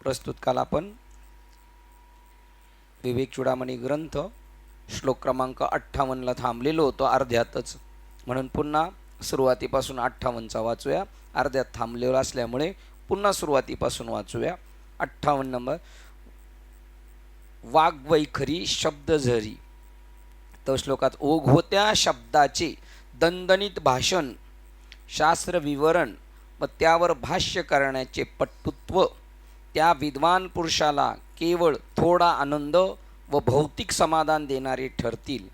प्रस्तुत काल आपण विवेक चूडामणी ग्रंथ श्लोक क्रमांक 58 थांबलेलो होतो अर्ध्यातच, म्हणून पुन्हा सुरुवातीपासून 58 वाचूया. अर्ध्यात थांबलेलो असल्यामुळे पुन्हा सुरुवातीपासून वाचूया. 58 नंबर. वाग्वैखरी शब्द झरी. तर श्लोकात ओघवत्या शब्दाचे दणदणीत भाषण, शास्त्र विवरण व त्यावर भाष्य करण्याचे पटुत्व त्या विद्वान पुरुषाला केवळ थोडा आनंद व भौतिक समाधान देणारे ठरतील,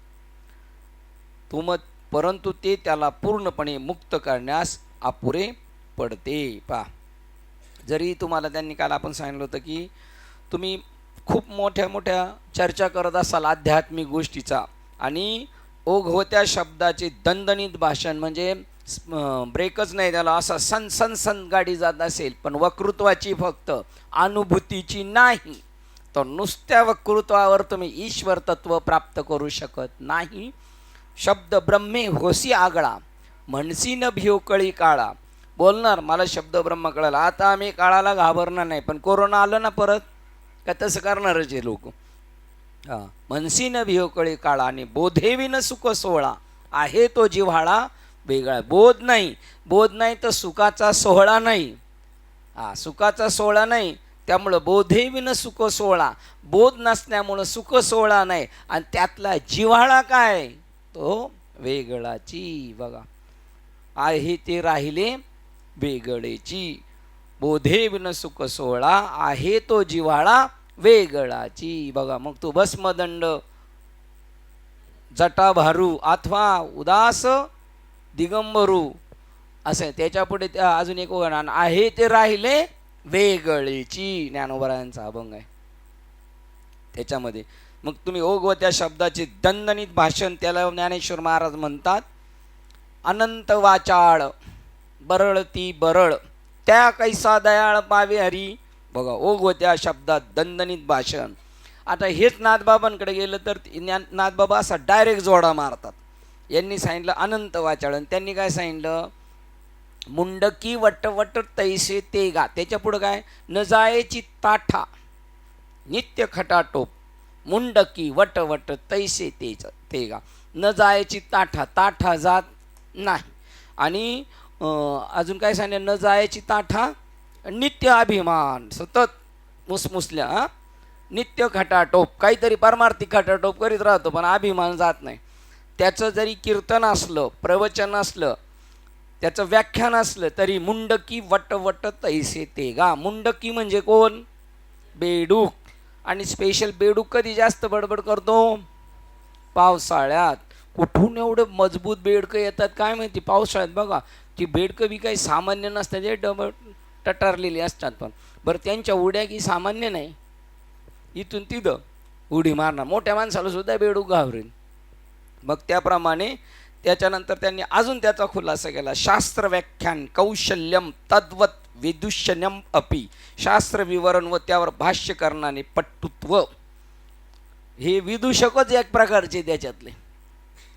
परंतु ते त्याला पूर्णपणे मुक्त करण्यास अपुरे पडते. पहा, जरी तुम्हाला त्यांनी काल आपण सांगितलं होतं की तुम्ही खूप मोठ्या मोठ्या चर्चा करत असाल आध्यात्मिक गोष्टीचा आणि ओघवत्या शब्दाचे दणदणीत भाषण म्हणजे ब्रेकच नाही त्याला, असा सन सन सन गाडी जात असेल, पण वक्तृत्वाची फक्त अनुभूतीची नाही, तर नुसत्या वक्तृत्वावर तुम्ही ईश्वर तत्व प्राप्त करू शकत नाही. शब्द ब्रह्मे होसी आगळा, म्हणसी न भिवकळी काळा. बोलणार मला शब्द ब्रह्म कळाला, आता आम्ही काळाला घाबरणार नाही, पण कोरोना आलं ना परत का तसं करणारच हे लोक. म्हणसी न भिवकळी काळा आणि बोधेविन सुख सोहळा, आहे तो जिव्हाळा वेगळा. बोध नाही तर सुखाचा सोहळा नाही. सुखाचा सोहळा नाही, त्यामुळं बोधेविन सुख सोहळा. बोध नसल्यामुळं सुख सोहळा नाही, आणि त्यातला जिव्हाळा काय तो वेगळाची. बघा, आहे ते राहिले वेगळेची. बोधेविन सुख सोहळा, आहे तो जिव्हाळा वेगळाची. बघा, मग तू भस्मदंड जटाभारू अथवा उदास दिगंबरू असं. त्याच्या पुढे अजून एक उदाहरण आहे ते राहिले वेगळेची. ज्ञानोबरायांचा अभंग आहे त्याच्यामध्ये. मग तुम्ही ओघवत्या शब्दाचे दणदणीत भाषण, त्याला ज्ञानेश्वर महाराज म्हणतात अनंत वाचाळ बरळती बरळ, त्या कैसा दयाळ पावे हरी. बघा, ओघवत्या शब्दात दणदणीत भाषण. आता हेच नाथबाबांकडे गेलं तर नाथबाबा असा डायरेक्ट जोडा मारतात. यांनी सांगितलं अनंत वाचाळ, आणि त्यांनी काय सांगितलं मुंडकी वटवट तैसे ते गा. त्याच्या पुढं काय न जायची ताठा नित्य खटाटोप, मुंडकी वटवट तैसे ते गा. न जायची ताठा, ताठा जात नाही. आणि अजून काय सांगितलं न जायची ताठा नित्य अभिमान, सतत मुसमुसल्या नित्य खटाटोप, काहीतरी परमार्थिक खटाटोप करीत राहतो पण अभिमान जात नाही. त्याचं जरी कीर्तन असलं, प्रवचन असलं, त्याचं व्याख्यान असलं तरी मुंडकी वटवट तैसे ते गा. मुंडकी म्हणजे कोण? बेडूक. आणि स्पेशल बेडूक कधी जास्त बडबड करतो? पावसाळ्यात. कुठून एवढं मजबूत बेडकं येतात काय माहिती पावसाळ्यात. बघा, ती बेडकं बी काही सामान्य नसतात, जे डबल टटारलेली असतात. पण बरं, त्यांच्या उड्या की सामान्य नाही. इथून तिथं उडी मारणार, मोठ्या माणसाला सुद्धा बेडूक घाबरेल. मग त्याप्रमाणे त्याच्यानंतर त्यांनी अजून त्याचा खुलासा केला. शास्त्र व्याख्यान कौशल्यम तद्वत विदुष्यन्यम अपि, शास्त्र विवरण व त्यावर भाष्य करणारे पटुत्व. हे विदूषकच एक प्रकारचे त्याच्यातले.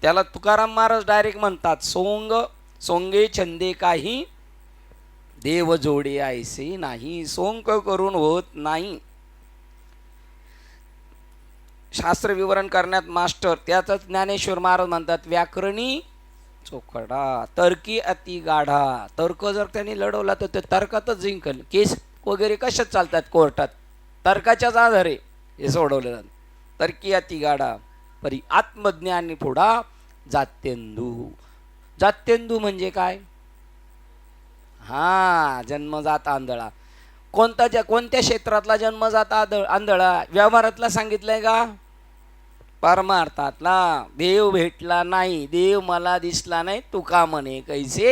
त्याला तुकाराम महाराज डायरेक्ट म्हणतात सोंगे छंदे काही देव जोडे ऐसे नाही, सोंग करून होत नाही. शास्त्र विवरण करण्यात मास्टर, त्याच ज्ञानेश्वर महाराज म्हणतात व्याकरणी चोखडा, तर्की अति गाढा. तर्क जर त्यांनी लढवला तर ते तर्कातच जिंकल. केस वगैरे कशात चालतात कोर्टात? तर्काच्याच आधारे हे सोडवले जातात. तर्की अति गाढा परी आत्मज्ञानी पुढा जात्यंदू. जात्यंदू म्हणजे काय? जन्मजात आंधळा. कोणत्या क्षेत्रातला जन्मजात आंधळा? व्यवहारातला सांगितलंय का? परमार्थातला. देव भेटला नाही, देव मला दिसला नाही, तुका म्हणे कैसे,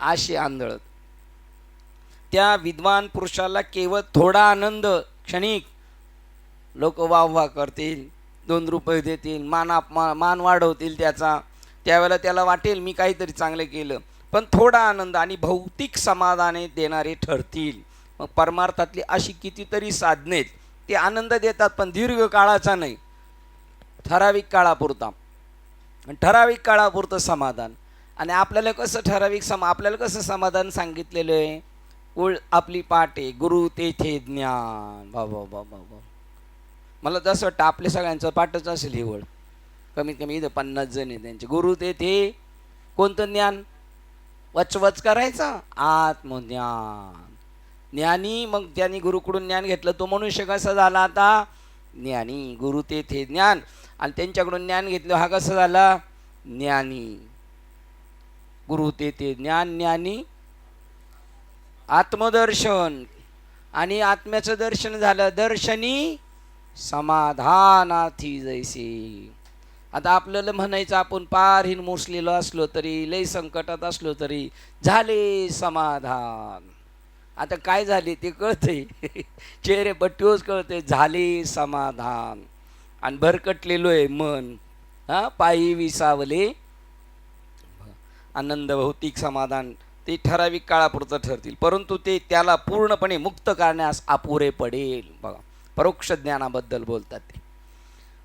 असे आंधळ. त्या विद्वान पुरुषाला केवळ थोडा आनंद क्षणिक, लोक वाह करतील, 2 रुपये देतील, मान वाढवतील त्याचा, त्यावेळेला त्याला वाटेल मी काहीतरी चांगलं केलं, पण थोडा आनंद आणि भौतिक समाधाने देणारे ठरतील. मग परमार्थातली अशी कितीतरी साधनेत ते आनंद देतात, पण दीर्घ काळाचा नाही, ठराविक काळापुरता. ठराविक काळापुरतं समाधान. आणि आपल्याला कसं आपल्याला कसं समाधान सांगितलेलं आहे? ओळ आपली पाटे गुरु तेथे ज्ञान. बाबा बाबा बाबा, मला तसं वाटतं आपल्या सगळ्यांचं पाठच असेल ही ओळ. कमीत कमी इथं 50 जण आहे त्यांचे. गुरु तेथे कोणतं ज्ञान? वचवच करायचं आत्मज्ञान. ज्ञानी, मग त्यांनी गुरुकडून ज्ञान घेतलं, तो मनुष्य कसा झाला आता? ज्ञानी. गुरु तेथे ज्ञान, आणि त्यांच्याकडून ज्ञान घेतलं, हा कसा झाला? ज्ञानी. गुरु तेथे ज्ञान, ज्ञानी आत्मदर्शन, आणि आत्म्याचं दर्शन झालं, दर्शनी समाधानार्थी जैसे. आता आपल्याला म्हणायचं आपण पार हिन मोसलेलो असलो तरी, लय संकटात असलो तरी, झाले समाधान. आता काय झाले ते कळते चेहरे पट्टीवच कळते, झाले समाधान. आणि भरकटलेलो आहे मन, हा पायी विसावले आनंद. भौतिक समाधान ते ठराविक काळापुरतं ठरतील, परंतु ते त्याला पूर्णपणे मुक्त करण्यास अपुरे पडेल. बघा, परोक्ष ज्ञानाबद्दल बोलतात ते.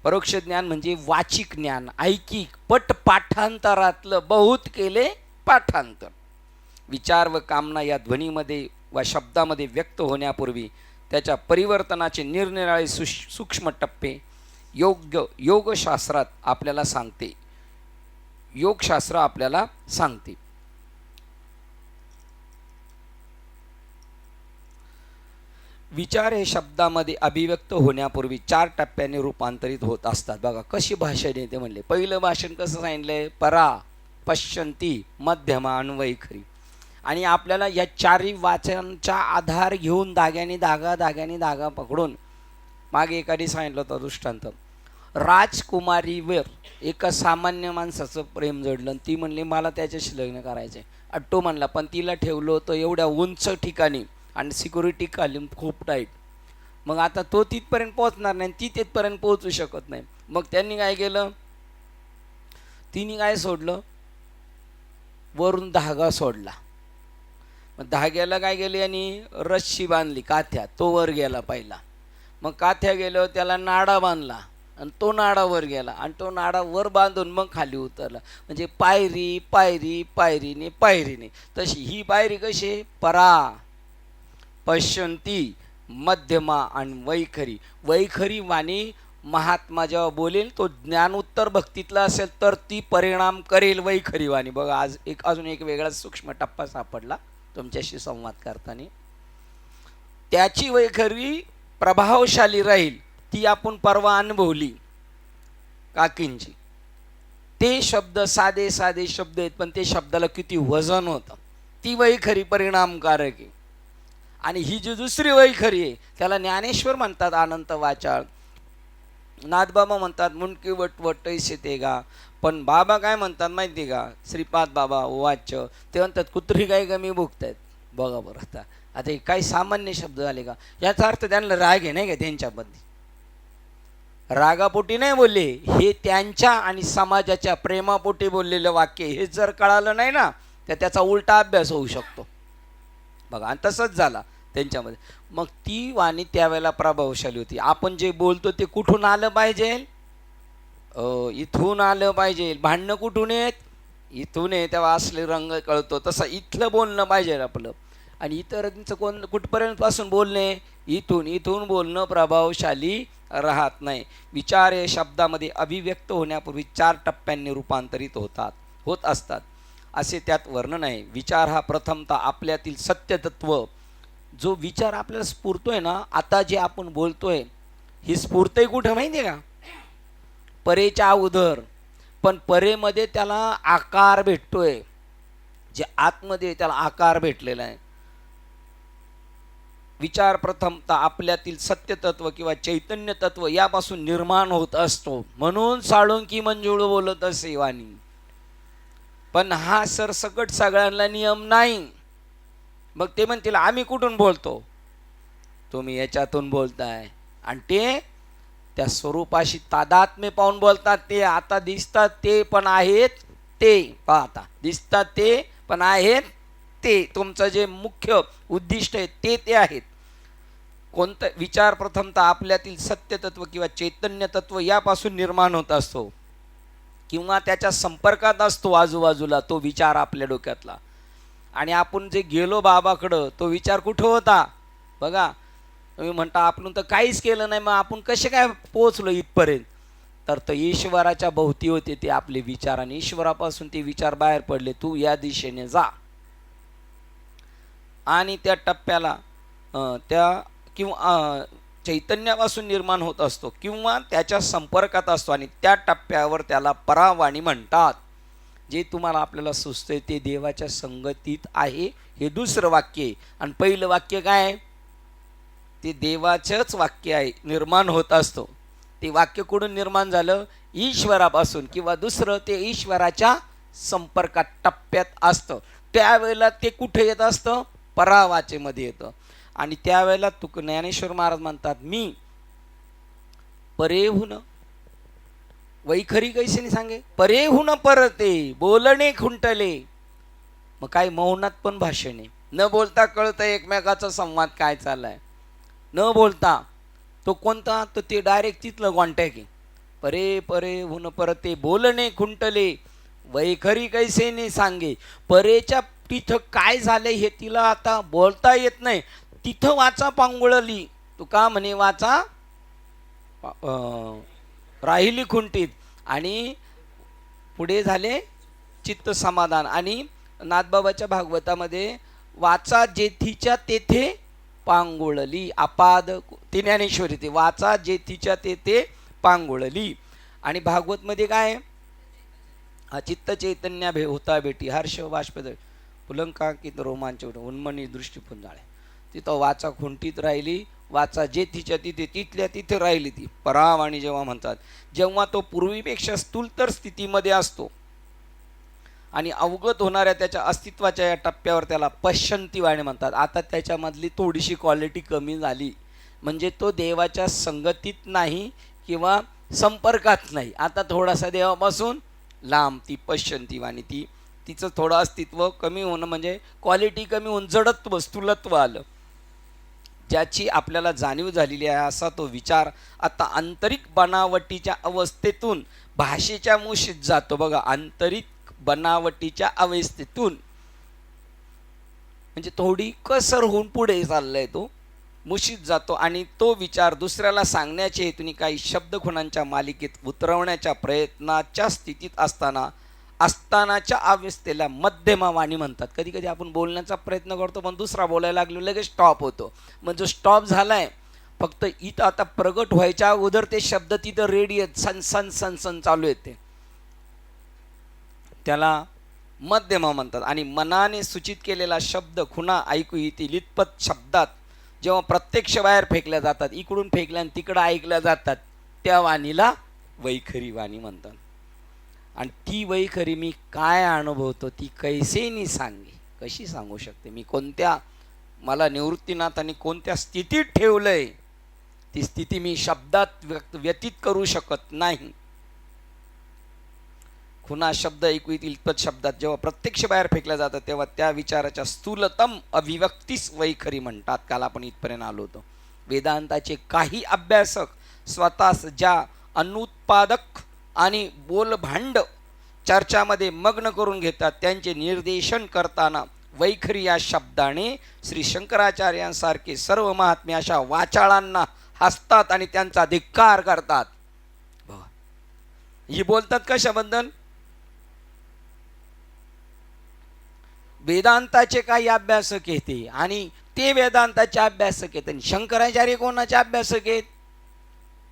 परोक्ष ज्ञान म्हणजे वाचिक ज्ञान, ऐकिक, पट पाठांतरातलं. बहुत केले पाठांतर. विचार व कामना या ध्वनीमध्ये वा शब्दामध्ये व्यक्त होण्यापूर्वी त्याच्या परिवर्तनाचे निरनिराळे सूक्ष्म टप्पे योगशास्त्रात आपल्याला सांगते. योगशास्त्र आपल्याला सांगते. विचार हे शब्दामध्ये अभिव्यक्त होण्यापूर्वी 4 टप्प्यांनी रूपांतरित होत असतात. बघा कशी भाषण येते म्हणले. पहिलं भाषण कसं सांगितलंय? परा, पश्यंती, मध्यमा आणि वैखरी. आणि आपल्याला या 4ही वाचनांचा आधार घेऊन धाग्याने धागा पकडून, मागे एखादी सांगितलं होतं दृष्टांत. राजकुमारीवर एका सामान्य माणसाचं प्रेम जडलं, ती म्हणली मला त्याच्याशी लग्न करायचं. अट्टो म्हणला, पण तिला ठेवलं होतं एवढ्या उंच ठिकाणी आणि सिक्युरिटी कालीन खूप टाईट. मग आता तो तिथपर्यंत पोहोचणार नाही, ती तिथपर्यंत पोहोचू शकत नाही. मग त्यांनी काय केलं? तिने काय सोडलं? वरून धागा सोडला. मग धाग्याला काय केली? आणि रस्सी बांधली काथ्या, तो वर गेला पहिला. मग काथ्या गेल्यावर त्याला नाडा बांधला, आणि तो नाडा वर गेला, आणि तो नाडा वर बांधून मग खाली उतरला. म्हणजे पायरी पायरी पायरीने पायरीने. तशी ही पायरी कशी? परा, पश्यंती, मध्यमा आणि वैखरी. वैखरी वाणी महात्मा जेव्हा बोलेल तो ज्ञानोत्तर भक्तीतला असेल तर ती परिणाम करेल वैखरी वाणी. बघा आज अजून एक वेगळा सूक्ष्म टप्पा सापडला तुमच्याशी संवाद करताना. त्याची वैखरी प्रभावशाली राहील. ती आपण परवा अनुभवली काकींची. ते शब्द साधे साधे शब्द आहेत, पण ते शब्दाला किती वजन होतं. ती वैखरी परिणामकारक आहे. आणि ही जी दुसरी वैखरी आहे त्याला ज्ञानेश्वर म्हणतात, अनंत वाचाळ. नाथबाबा म्हणतात मुंडकी वटवट ते गा. पण बाबा काय म्हणतात माहिती का? श्रीपाद बाबा वाच्य ते म्हणतात कुत्री काय कमी भुगतायत. बघा बरं, आता हे काही सामान्य शब्द झाले का? याचा अर्थ त्यांना राग आहे नाही का त्यांच्याबद्दल? रागापोटी नाही बोलले, हे त्यांच्या आणि समाजाच्या प्रेमापोटी बोललेलं वाक्य. हे जर कळालं नाही ना तर त्याचा उलटा अभ्यास होऊ शकतो. बघा, आणि तसंच झाला त्यांच्यामध्ये. मग ती वाणी त्यावेळेला प्रभावशाली होती. आपण जे बोलतो ते कुठून आलं पाहिजे? इथून आलं पाहिजे. भांडणं कुठून येत? इथून आहे, तेव्हा असले रंग कळतो. तसं इथलं बोलणं पाहिजे आपलं. आणि इतरांचं कुठपर्यंत पासून बोलणे? इथून बोलणं प्रभावशाली राहत नाही. विचार हे शब्दामध्ये अभिव्यक्त होण्यापूर्वी 4 टप्प्यांनी रूपांतरित होत असतात असे त्यात वर्णन आहे. विचार हा प्रथमतः आपल्यातील सत्यतत्व, जो विचार आपल्याला स्फुरतोय ना, आता जे आपण बोलतोय ही स्फूर्ती कुठं माहिती आहे का? परेच्या उदर. पण परेमध्ये त्याला आकार भेटतोय, जे आतमध्ये त्याला आकार भेटलेला आहे. विचार प्रथमतः आपल्यातील सत्यतत्व किंवा चैतन्य तत्व यापासून निर्माण होत असतो. म्हणून साळुंकी मंजुळ बोलत असे वाणी. पण हा सरसकट सगळ्यांना नियम नाही. मग ते म्हणतील आम्ही कुठून बोलतो? तुम्ही याच्यातून बोलताय. आणि ते त्या स्वरूपाशी तादात्म्य पाहून बोलतात. ते आता दिसतात ते पण आहेत ते. पाहता दिसतात ते पण आहेत ते. तुमचं जे मुख्य उद्दिष्ट आहे ते आहेत. कोणतं? विचार प्रथमतः आपल्यातील सत्यतत्व किंवा चैतन्य तत्व यापासून निर्माण होत असतो किंवा त्याच्या संपर्कात असतो आजूबाजूला तो विचार आपल्या डोक्यातला. आणि आपण जे गेलो बाबाकडं तो विचार कुठं होता बघा. तुम्ही म्हणता आपण तर काहीच केलं नाही, मग आपण कसे काय पोहोचलो इथपर्यंत? तर तो ईश्वराच्या भोवती होते ते आपले विचार, आणि ईश्वरापासून ते विचार बाहेर पडले, तू या दिशेने जा. आणि त्या टप्प्याला त्या किंवा चैतन्यापासून निर्माण होत असतो किंवा त्याच्या संपर्कात असतो, आणि त्या टप्प्यावर त्याला परावाणी म्हणतात. जे तुम्हाला आपल्याला सुचतंय ते देवाच्या संगतीत आहे, हे दुसरं वाक्य आहे. आणि पहिलं वाक्य काय आहे? ते देवाचंच वाक्य आहे, निर्माण होत असतो. ते वाक्य कुठून निर्माण झालं? ईश्वरापासून. किंवा दुसरं, ते ईश्वराच्या संपर्कात टप्प्यात असतं. त्यावेळेला ते कुठे येत असतं? परावाचेमध्ये येतं. आणि त्यावेळेला ज्ञानेश्वर महाराज म्हणतात, मी परेहून वैखरी कैसे सांगे, परेहून परते बोलणे खुंटले. मग काय मौनात पण भाषणे, न बोलता कळतं एकमेकाचा संवाद काय चाललाय. न बोलता तो कोणता? तर ते डायरेक्ट तिथलं कॉन्टॅक्ट आहे. परे परे हुन परते बोलणे खुंटले वैखरी कैसे ने सांगे. परेच्या तिथं काय झालंय हे तिला आता बोलता येत नाही. तिथं वाचा पांगुळली, तू का म्हणे वाचा राहिली खुंटीत. आणि पुढे झाले चित्त समाधान. आणि नाथबाबाच्या भागवतामध्ये वाचा जेथीच्या तेथे पांगुळली, अपाद ती ज्ञानेश्वरी, ते वाचा जेथीच्या तेथे पांगुळली. आणि भागवतमध्ये काय? हा चित्त चैतन्य होता भेटी हर्ष बाष्प पुलंकांकित रोमांच उन्मनी दृष्टी पुंजाळे. तिथं वाचा खुंटीत राहिली, वाचा जेथीच्या तिथे तिथल्या तिथे राहिली ती परावाणी जेव्हा म्हणतात, जेव्हा तो पूर्वीपेक्षा स्थूलतर स्थितीमध्ये असतो आणि अवगत होणाऱ्या त्याच्या अस्तित्वाच्या या टप्प्यावर त्याला पश्यंती वाणी म्हणतात. आता त्याच्यामधली थोडीशी क्वालिटी कमी झाली, म्हणजे तो देवाच्या संगतीत नाही किंवा संपर्कात नाही, आता थोडासा देवापासून लांब. ती पश्यंती वाणी, तिचं थोडं अस्तित्व कमी होणं म्हणजे क्वालिटी कमी होऊन जडत्व स्थूलत्व आलं, ज्याची आपल्याला जाणीव झालेली आहे. असा तो विचार आता आंतरिक बनावटीच्या अवस्थेतून भाषेच्या मुशीत जातो बघा. आंतरिक बनावटीच्या अवस्थेतून म्हणजे थोडी कसर होऊन पुढे चाललाय, तो मुशीत जातो. आणि तो विचार दुसऱ्याला सांगण्याच्या हेतूने काही शब्द खुणांच्या मालिकेत उतरवण्याच्या प्रयत्नाच्या स्थितीत असतानाच्या अवस्थेला मध्यमवाणी म्हणतात. कधी कधी आपण बोलण्याचा प्रयत्न करतो पण दुसरा बोलायला लागलो लगेच स्टॉप होतो. मग जो स्टॉप झालाय, फक्त इथं आता प्रगट व्हायच्या अगोदर ते शब्द तिथं रेडी आहेत, सन सन सन सन चालू येते, त्याला मध्यम म्हणतात. आणि मनाने सूचित केलेला शब्द खुणा ऐकू येतील इतपत शब्दात जेव्हा प्रत्यक्ष बाहेर फेकल्या जातात, इकडून फेकल्या आणि तिकडं ऐकल्या जातात, त्या वाणीला वैखरी वाणी म्हणतात. आणि ती वैखरी मी काय अनुभवतो ती कैसेनी सांगे, कशी सांगू शकते मी? कोणत्या मला निवृत्तीनाथांनी कोणत्या स्थितीत ठेवलंय, ती स्थिती मी शब्दात व्यतीत करू शकत नाही. खुणा शब्द ऐकू येतील इतपत शब्दात जेव्हा प्रत्यक्ष बाहेर फेकल्या जातात तेव्हा त्या विचाराच्या स्थूलतम अभिव्यक्तीस वैखरी म्हणतात. काल आपण इथपर्यंत आलो होतो. वेदांताचे काही अभ्यासक स्वतःस ज्या अनुत्पादक आणि बोलभांड चर्चामध्ये मग्न करून घेतात, त्यांचे निर्देशन करताना वैखरी या शब्दाने श्री शंकराचार्यांसारखे सर्व महात्मे अशा वाचाळांना हसतात आणि त्यांचा धिक्कार करतात. ही बोलतात कशाबद्दल? वेदांताचे काही अभ्यासक येते आणि ते वेदांताचे अभ्यासक आहेत, आणि शंकराचार्य कोणाचे अभ्यासक आहेत?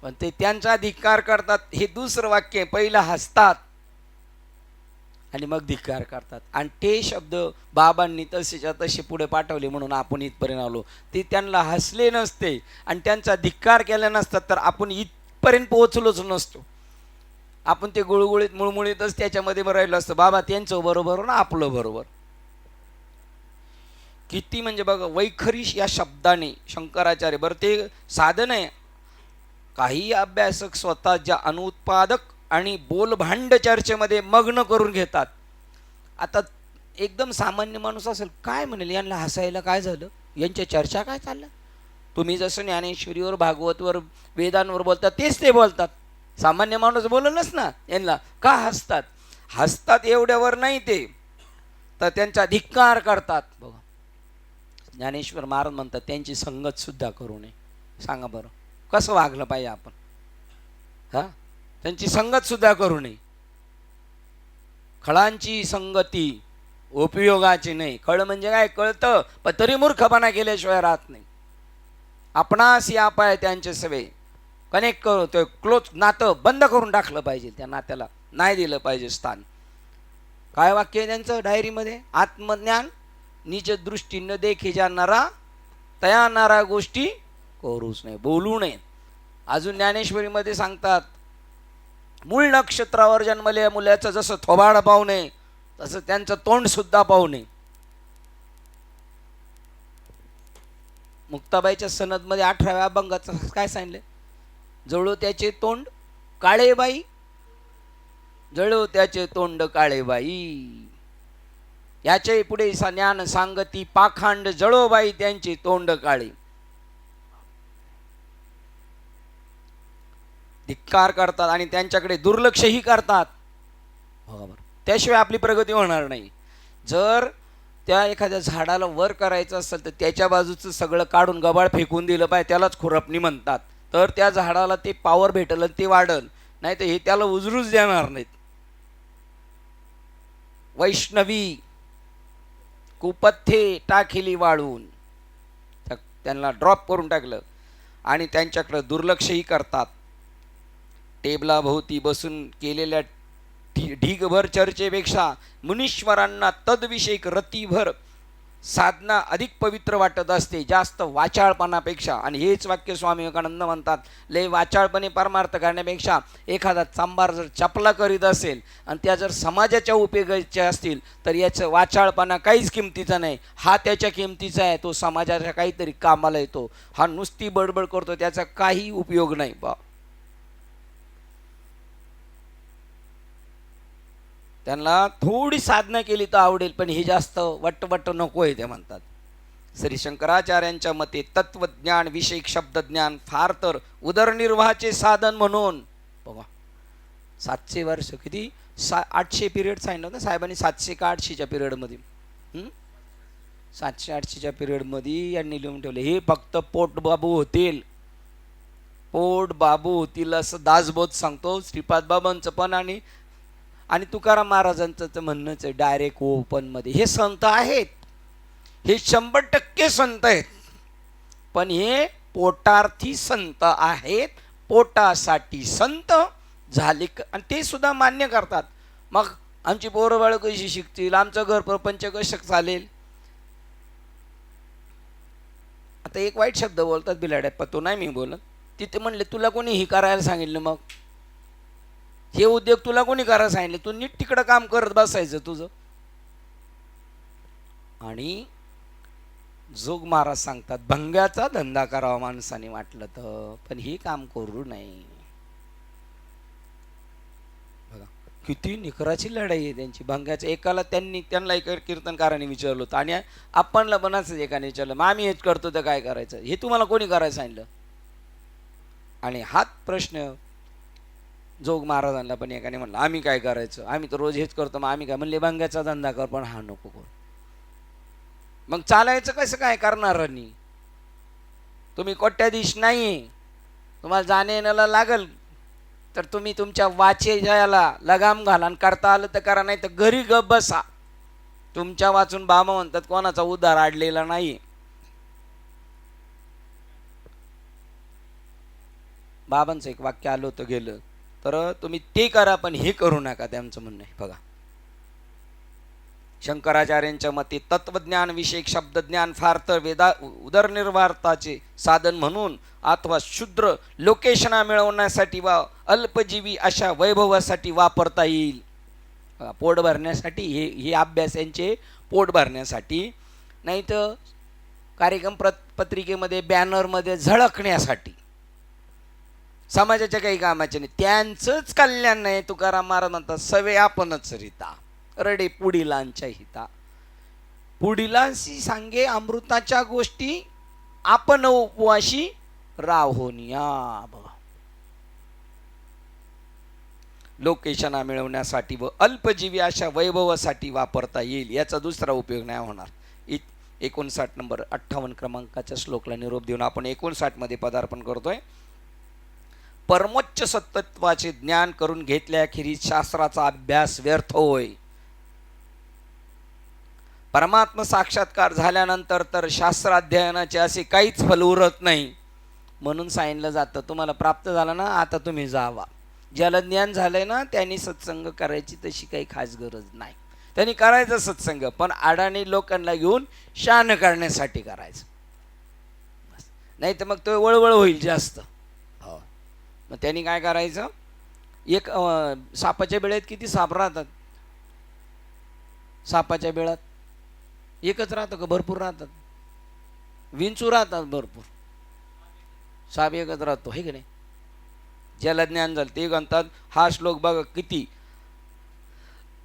पण ते त्यांचा धिक्कार करतात. हे दुसरं वाक्य. पहिलं हसतात आणि मग धिक्कार करतात. आणि ते शब्द बाबांनी तसेच्या तसे पुढे पाठवले म्हणून आपण इथपर्यंत आलो. ते त्यांना हसले नसते आणि त्यांचा धिक्कार केला नसतात तर आपण इथपर्यंत पोहोचलोच नसतो. आपण ते गुळगुळीत मुळमुळीतच त्याच्यामध्ये राहिलो असतं. बाबा त्यांचं बरोबर ना आपलं बरोबर. किती म्हणजे बघा, वैखरी या शब्दाने शंकराचार्य, बरं ते साधन आहे. काही अभ्यासक स्वतः ज्या अनुत्पादक आणि बोलभांड चर्चेमध्ये मग्न करून घेतात. आता एकदम सामान्य माणूस असेल, काय म्हणेल यांना हसायला काय झालं, यांच्या चर्चा काय चालल्या? तुम्ही जसं ज्ञानेश्वरीवर भागवतवर वेदांवर बोलतात तेच ते बोलतात. सामान्य माणूस बोललंच ना, यांना का हसतात? हसतात एवढ्यावर नाही, तर त्यांचा धिक्कार करतात. बघा, ज्ञानेश्वर महाराज म्हणतात त्यांची संगत सुद्धा करू नये. सांगा बरं कसं वागलं पाहिजे आपण? हा, त्यांची संगत सुद्धा करू नये. खळांची संगती उपयोगाची नाही. खळ म्हणजे काय? कळतं पण तरी मूर्खपणा केल्याशिवाय राहत नाही. आपणास या पाय त्यांचे सवे कनेक्ट करतो, क्लोज नातं बंद करून टाकलं पाहिजे. त्या नात्याला नाही दिलं पाहिजे स्थान. काय वाक्य आहे त्यांचं डायरीमध्ये? आत्मज्ञान निज दृष्टी न देखी जाणारा तया नारा गोष्टी करूच नाही, बोलू नये. अजून ज्ञानेश्वरीमध्ये सांगतात, मूळ नक्षत्रावर जन्मलेल्या मुलाचं जसं थोबाड पाहू नये तसं त्यांचं तोंड सुद्धा पाहू नये. मुक्ताबाईच्या सनदमध्ये 18व्या अभंगाचं काय सांगितलं? जळो त्याचे तोंड काळेबाई, जळो त्याचे तोंड काळेबाई. याचे पुढे ज्ञान सांगती पाखांड, जळोबाई त्यांचे तोंड काळे. धिक्कार करतात आणि त्यांच्याकडे दुर्लक्षही करतात. बरोबर, त्याशिवाय आपली प्रगती होणार नाही. जर त्या एखाद्या झाडाला वर करायचं असेल तर त्याच्या बाजूचं सगळं काढून गबाळ फेकून दिलं पाहिजे, त्यालाच खुरपणी म्हणतात. तर त्या झाडाला ते पावर भेटल, ते वाढल, नाही तर हे त्याला उजरूच देणार नाहीत. वैष्णवी कुपथ्ये टाकेली वाळून, त्यांना ड्रॉप करून टाकलं आणि त्यांच्याकडे दुर्लक्षही करतात. टेबलाभोवती बसून केलेल्या ढीगभर चर्चेपेक्षा मुनीश्वरांना तद्विषयक रतीभर साधना अधिक पवित्र वाटत असते, जास्त वाचाळपणापेक्षा. आणि हेच वाक्य स्वामी विवेकानंद म्हणतात, लय वाचाळपणे परमार्थ करण्यापेक्षा एखादा चांबार जर चपला करीत असेल आणि त्या जर समाजाच्या उपयोगाच्या असतील तर याचं वाचाळपणा काहीच किमतीचा नाही. हा त्याच्या किमतीचा आहे, तो समाजाच्या काहीतरी कामाला येतो. हा नुसती बडबड करतो, त्याचा काही उपयोग नाही. त्यांना थोडी साधना केली तर आवडेल, पण हे जास्त वट्टवट्ट नको आहे ते म्हणतात. श्री शंकराचार्यांच्या मते तत्वज्ञान विषयक शब्दज्ञान फार तर उदरनिर्वाहाचे साधन म्हणून. बघा, 700 वर्ष किती 800 पिरियड सांगितलं होतं साहेबांनी. 700 का 800च्या पिरियडमध्ये 700-800च्या पिरियडमध्ये यांनी लिहून ठेवले. हे फक्त पोटबाबू होतील, पोटबाबू होतील असं दासबोध सांगतो. श्रीपाद बाबांचं पण आणि तुकाराम महाराजांचं म्हणणंच आहे डायरेक्ट ओपनमध्ये. हे संत आहेत, हे 100% संत आहेत, पण हे पोटार्थी संत आहेत. पोटासाठी संत झाले आणि ते सुद्धा मान्य करतात. मग आमची पोरं बाळ कशी शिकतील, आमचं घर प्रपंच कसं चालेल? आता एक वाईट शब्द बोलतात बिलाड्यात, पण तो नाही मी बोलत. तिथे म्हणले तुला कोणी हे करायला सांगितलं? मग हे उद्योग तुला कोणी करायला सांगितले? तू नीट तिकडं काम करत बसायचं तुझं. आणि जोग महाराज सांगतात भंग्याचा धंदा करावा माणसाने वाटलं तर, पण हे काम करू नये. बघा किती निकराची लढाई आहे त्यांची. भंग्याच्या एकाला त्यांना एक कीर्तनकाराने विचारलं होतं आणि आपणला बनाच एकाने विचारलं, मग आम्ही हेच करतो तर काय करायचं? हे तुम्हाला कोणी करायला सांगितलं? आणि हाच प्रश्न जोग महाराजांना पण एकाने म्हणलं, आम्ही काय करायचं? आम्ही तर रोज हेच करतो. मग आम्ही काय? म्हणले भंग्याचा धंदा कर, पण हा नको करू. मग चालायचं कसं काय करणारांनी? तुम्ही कोट्याधीश नाही, तुम्हाला जाणे येण्याला लागल तर तुम्ही तुमच्या वाचेला लगाम घाला आणि करता आलं तर करा, नाही तर घरी गप बसा. तुमच्या वाचून बाबा म्हणतात कोणाचा उद्धार आडलेला नाही. बाबांचं एक वाक्य आलं होतं गेलं तर तुम्ही ते करा पण हे करू नका, त्यांचं म्हणणं आहे. बघा, शंकराचार्यांच्या मते तत्वज्ञान विषयक शब्दज्ञान फार तर उदरनिर्वाहाचे साधन म्हणून अथवा शुद्र लोकेशना मिळवण्यासाठी वा अल्पजीवी अशा वैभवासाठी वापरता येईल. पोट भरण्यासाठी हे अभ्यास यांचे पोट भरण्यासाठी, नाही तर कार्यक्रम पत्रिकेमध्ये बॅनरमध्ये झळकण्यासाठी, समाजाच्या काही कामाचे नाही. त्यांचंच कल्याण नाही. तुकाराम महाराज म्हणतात सवे आपणच रीता रडे पुढीलांच्या हिता. पुढीलांशी सांगे अमृताच्या गोष्टी, आपण उपवाशी राहोनिया. लोकेशना मिळवण्यासाठी व अल्पजीवी अशा वैभवासाठी वापरता येईल, याचा दुसरा उपयोग नाही होणार. 59 नंबर 58 क्रमांकाच्या श्लोकला निरोप देऊन आपण 59 मध्ये पदार्पण करतोय. परमोच्च सत्त्वाचे ज्ञान करून घेतल्याखेरीज शास्त्राचा अभ्यास व्यर्थ होय. परमात्मा साक्षात्कार झाल्यानंतर तर शास्त्राध्ययनाचे असे काहीच फल उरत नाही. म्हणून सांगितलं जातं, तुम्हाला प्राप्त झालं ना, आता तुम्ही जावा. ज्याला ज्ञान झालंय ना, त्यांनी सत्संग करायची तशी काही खास गरज नाही. त्यांनी करायचं सत्संग, पण अडाणी लोकांना घेऊन शान करण्यासाठी करायचं, नाही तर मग तो वळवळ होईल जास्त. हो, मग त्यांनी काय करायचं, एक सापाच्या बेळ्यात किती साप राहतात? सापाच्या बेळात एकच राहतं का भरपूर राहतात? विंचू राहतात भरपूर, साप एकच राहतो, हे की नाही? ज्याला ज्ञान झालं ते म्हणतात, हा श्लोक बघा किती,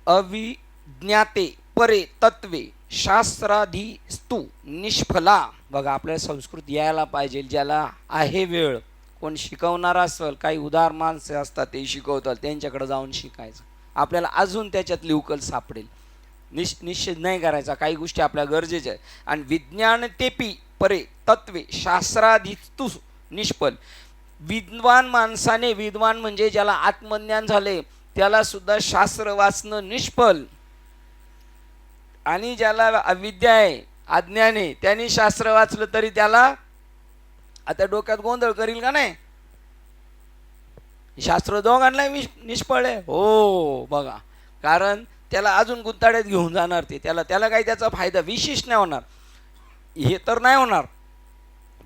अविज्ञाते परे तत्वे शास्त्राधिस्तु निष्फला. बघा, आपल्याला संस्कृत यायला पाहिजे. ज्याला आहे वेळ, कोण शिकवणार असेल, काही उदार माणसं असतात ते शिकवतात, त्यांच्याकडे जाऊन शिकायचं. आपल्याला अजून त्याच्यातली उकल सापडेल. निश्चित नाही करायचा, काही गोष्टी आपल्या गरजेच्या आहेत. आणि विज्ञान तेपी परे तत्वे शास्त्राधिस्तु निष्फल. विद्वान माणसाने, विद्वान म्हणजे ज्याला आत्मज्ञान झाले, त्याला सुद्धा शास्त्र वाचणं निष्फल. आणि ज्याला अविद्या आहे, अज्ञान आहे, त्यांनी शास्त्र वाचलं तरी त्याला आता डोक्यात गोंधळ करील का नाही? शास्त्र दोघांना निष्फळ आहे. हो बघा, कारण त्याला अजून गुंताड्यात घेऊन जाणार ते, त्याला काही त्याचा फायदा विशेष नाही होणार. हे तर नाही होणार.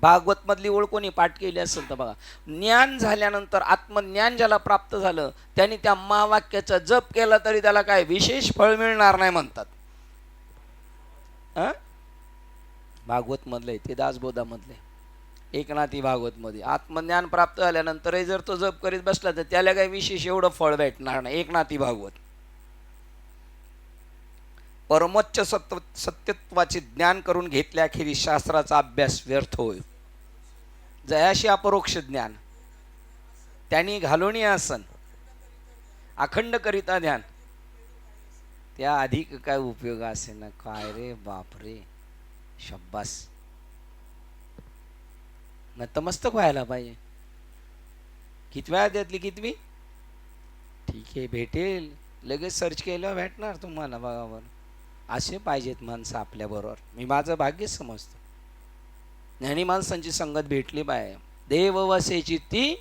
भागवत मधली ओळ कोणी पाठ केली असेल तर बघा, ज्ञान झाल्यानंतर, आत्मज्ञान ज्याला प्राप्त झालं, त्यांनी त्या महावाक्याचा जप केला तरी त्याला काय विशेष फळ मिळणार नाही म्हणतात. भागवत मधले ते दासबोधा मधले एकनाथी भागवत मध्ये आत्मज्ञान प्राप्त झाल्यानंतरही जर तो जप करीत बसला तर त्याला काही विशेष एवढं फळ भेटणार नाही. एकनाथी भागवत. परमोच्च सत्यत्वाचे ज्ञान करून घेतल्याखेरीज शास्त्राचा अभ्यास व्यर्थ होय. जयाशी अपरोक्ष ज्ञान त्यांनी घालून आसन, अखंड करिता ध्यान, त्या अधिक काय उपयोग असे ना. काय रे बापरे, शब्बास. नतमस्तक व्हायला पाहिजे. कितव्या अध्यायातली कितवी? ठीक आहे, भेटेल, लगेच सर्च केलं भेटणार तुम्हाला. बघा, असे पाहिजेत माणसं आपल्या बरोबर. मी माझं भाग्य समजतो. ज्ञानी माणसांची संगत भेटली पाहिजे. देव वसे चित्ती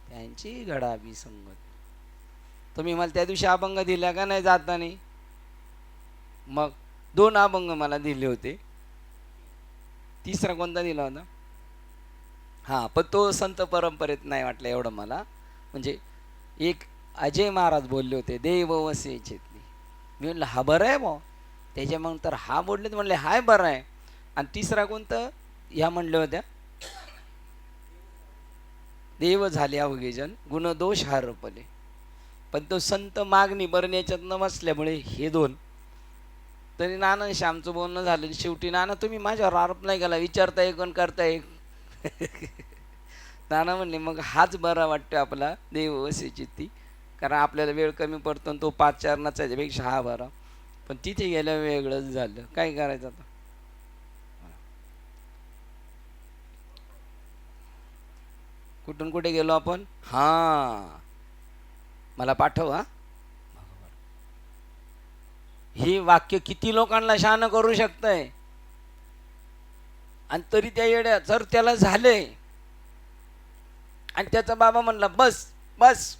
त्यांची घडावी संगत. तुम्ही मला त्या दिवशी अभंग दिला का नाही जाताना? मग 2 अभंग मला दिले होते. तिसरा कोणता दिला होता? हा, पण तो संत परंपरेत नाही वाटला एवढं मला. म्हणजे एक अजय महाराज बोलले होते, देव वसे चित्ती. मी म्हणलं हा बरं आहे बा. त्याच्या मग तर हा बोलले, म्हणले हाय बरं आहे. आणि तिसरा कोणतं ह्या म्हणल्या होत्या, देव झाले अवघेजन गुणदोष हारपले. पण तो संत मागणी बरं याच्यात न बसल्यामुळे हे 2. तरी नानांशी आमचं बोलणं झालं. शेवटी नाना तुम्ही माझ्यावर आरोप नाही केला, विचारता एक आणि करता एक. नाना म्हणले मग हाच बरा वाटतो आपला देव वसे चित्ती, कारण आपल्याला वेळ कमी पडतो. तो 5 चरणाचा याच्यापेक्षा हा बरा. पण तिथे गेल्या वेगळंच झालं. काय करायचं आता? कुठून कुठे गेलो आपण? हा, मला पाठव. हा, हे वाक्य किती लोकांना शान करू शकतंय. आणि तरी त्या येड्या जर त्याला झाले आणि त्याचा बाबा म्हणला बस बस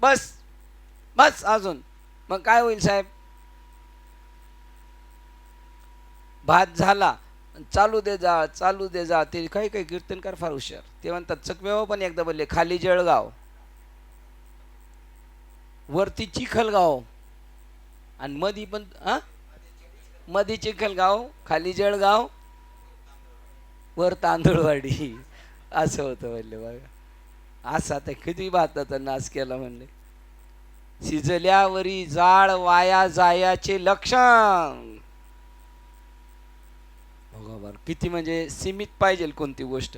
बस बस अजून, मग काय होईल साहेब? भात झाला, चालू दे जा चालू दे जा. ते काही काही कीर्तनकार फार हुशार. ते म्हणतात चकवेवा पण एकदा बोलले, खाली जळगाव वरती चिखलगाव आणि मधी पण मधी चिखलगाव, खाली जळगाव, वर तांदूळवाडी. असं होतं म्हणले. बघा असं आता किती भाताचा नाश केला म्हणले. शिजल्यावरी जाळ वाया जायाचे लक्षण. बरोबर, किती म्हणजे सीमित पाहिजे कोणती गोष्ट.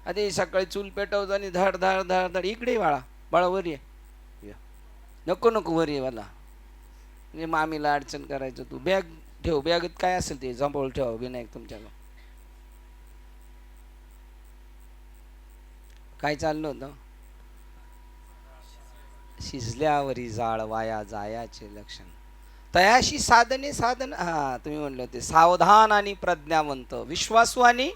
आता सकाळी चूल पेटवतो आणि धड धड धड धड, इकडे बाळा बाळावर ये. नको नको वर ये मला, म्हणजे मामीला अडचण करायचं. तू बॅग ठेव, बॅगेत काय असेल ते जंभोळ ठेवा विनायक तुमच्याकडं. काय चाललं होतं? शिजल्यावरी जाळ वाया जायाचे लक्षण. तयाशी साधने साधन, हा तुम्ही म्हणले होते सावधान आणि प्रज्ञावंत, विश्वासू आणि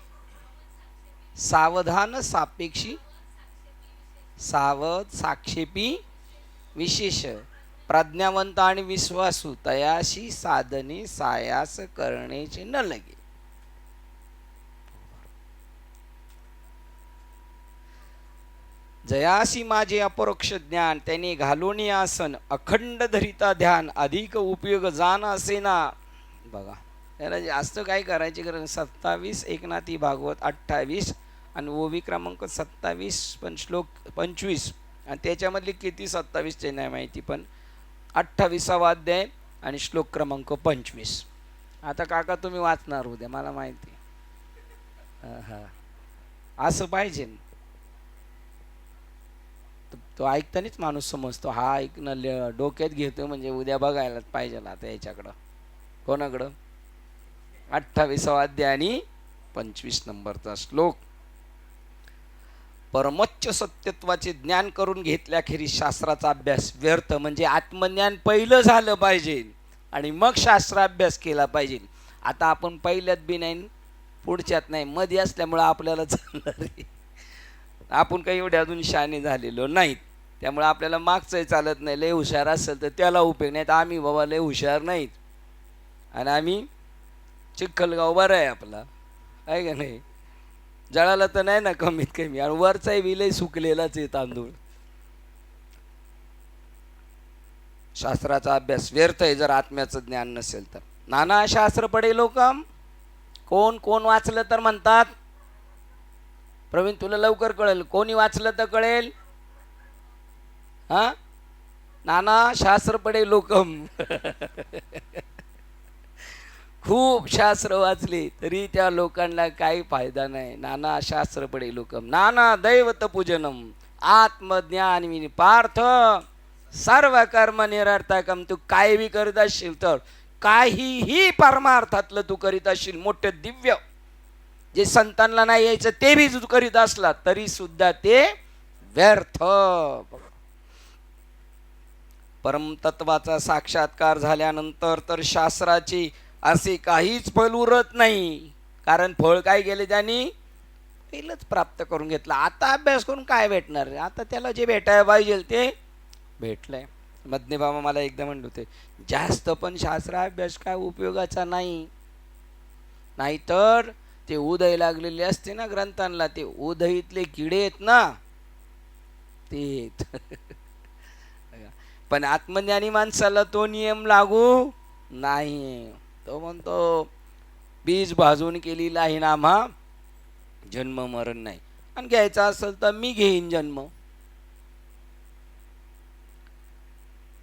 सावधान, सापेक्षी, सावध साक्षेपी विशेष, प्रज्ञावंत आणि विश्वासू, तयाशी साधने सायास करणेचे न लगे. जयासी माझे अपरोक्ष ज्ञान, त्याने घालून आसन अखंड धरिता ध्यान, अधिक उपयोग जाण असे ना. बघा त्याला जास्त काय करायची गरज. 27 एकनाथी भागवत 28 आणि ओवी क्रमांक 27 पण श्लोक 25 आणि त्याच्यामधले किती 27 ते नाही माहिती, पण 28वा अध्याय आणि श्लोक क्रमांक 25. आता काका तुम्ही वाचणार उद्या मला माहिती. हा असं पाहिजे. तो ऐकतानीच माणूस समजतो हा ऐकणं डोक्यात घेतो म्हणजे उद्या बघायलाच पाहिजे. आता याच्याकडं कोणाकडं 28वा अध्याय आणि 25 नंबरचा श्लोक. परमोच्च सत्यत्वाचे ज्ञान करून घेतल्याखेरीज शास्त्राचा अभ्यास व्यर्थ. म्हणजे आत्मज्ञान पहिलं झालं पाहिजे आणि मग शास्त्राभ्यास केला पाहिजे. आता आपण पहिल्यात बी नाही पुढच्यात नाही, मध्ये असल्यामुळं आपल्याला चालणार आहे. आपण काही एवढे अजून शहाणे झालेलो नाहीत, त्यामुळे आपल्याला मागचंही चालत नाही. लय हुशार असेल तर त्याला उपयोग नाही. तर आम्ही बाबा लय हुशार नाहीत आणि आम्ही चिखलगाव बरं आहे आपला, आहे का नाही. जळाला तर नाही ना कमीत कमी, आणि वरचाही विलय सुकलेलाच आहे तांदूळ. शास्त्राचा अभ्यास व्यर्थ आहे जर आत्म्याचं ज्ञान नसेल तर. नाना शास्त्र पडे लोकम, कोण कोण वाचलं तर म्हणतात. प्रवीण तुला लवकर कळेल, कोणी वाचलं तर कळेल. हा नाना शास्त्र पडे लोकम. खूप शास्त्र वाचले तरी त्या लोकांना काही फायदा नाही. नाना शास्त्र पडे लोकम, नाना दैवत पूजनम, आत्मज्ञान विनी पार्थ सर्व कर्म निरर्थकम. तू काय बी करीत असशील तर, काहीही परमार्थातलं तू करीत असशील, मोठे दिव्य जे संतांना नाही यायचं ते बी तू करीत असला तरी सुद्धा ते व्यर्थ. परमतत्वाचा साक्षात्कार झाल्यानंतर तर शास्त्राची असे काहीच फळ उरत नाही. कारण फळ काय गेले त्यांनी पहिलंच प्राप्त करून घेतलं. आता अभ्यास करून काय भेटणार. आता त्याला जे भेटायला पाहिजे ते भेटलंय. मधने बाबा मला एकदा म्हणले होते, जास्त पण शास्त्राभ्यास काय उपयोगाचा नाही. नाहीतर ते उदय लागलेले असते ना ग्रंथांना, ते उदयीतले किडे आहेत ना ते. पण आत्मज्ञानी माणसाला तो नियम लागू नाही. तो म्हणतो बीज भाजून केलेला आहे ना आम्हा जन्म मरण नाही, आणि घ्यायचा असेल तर मी घेईन जन्म.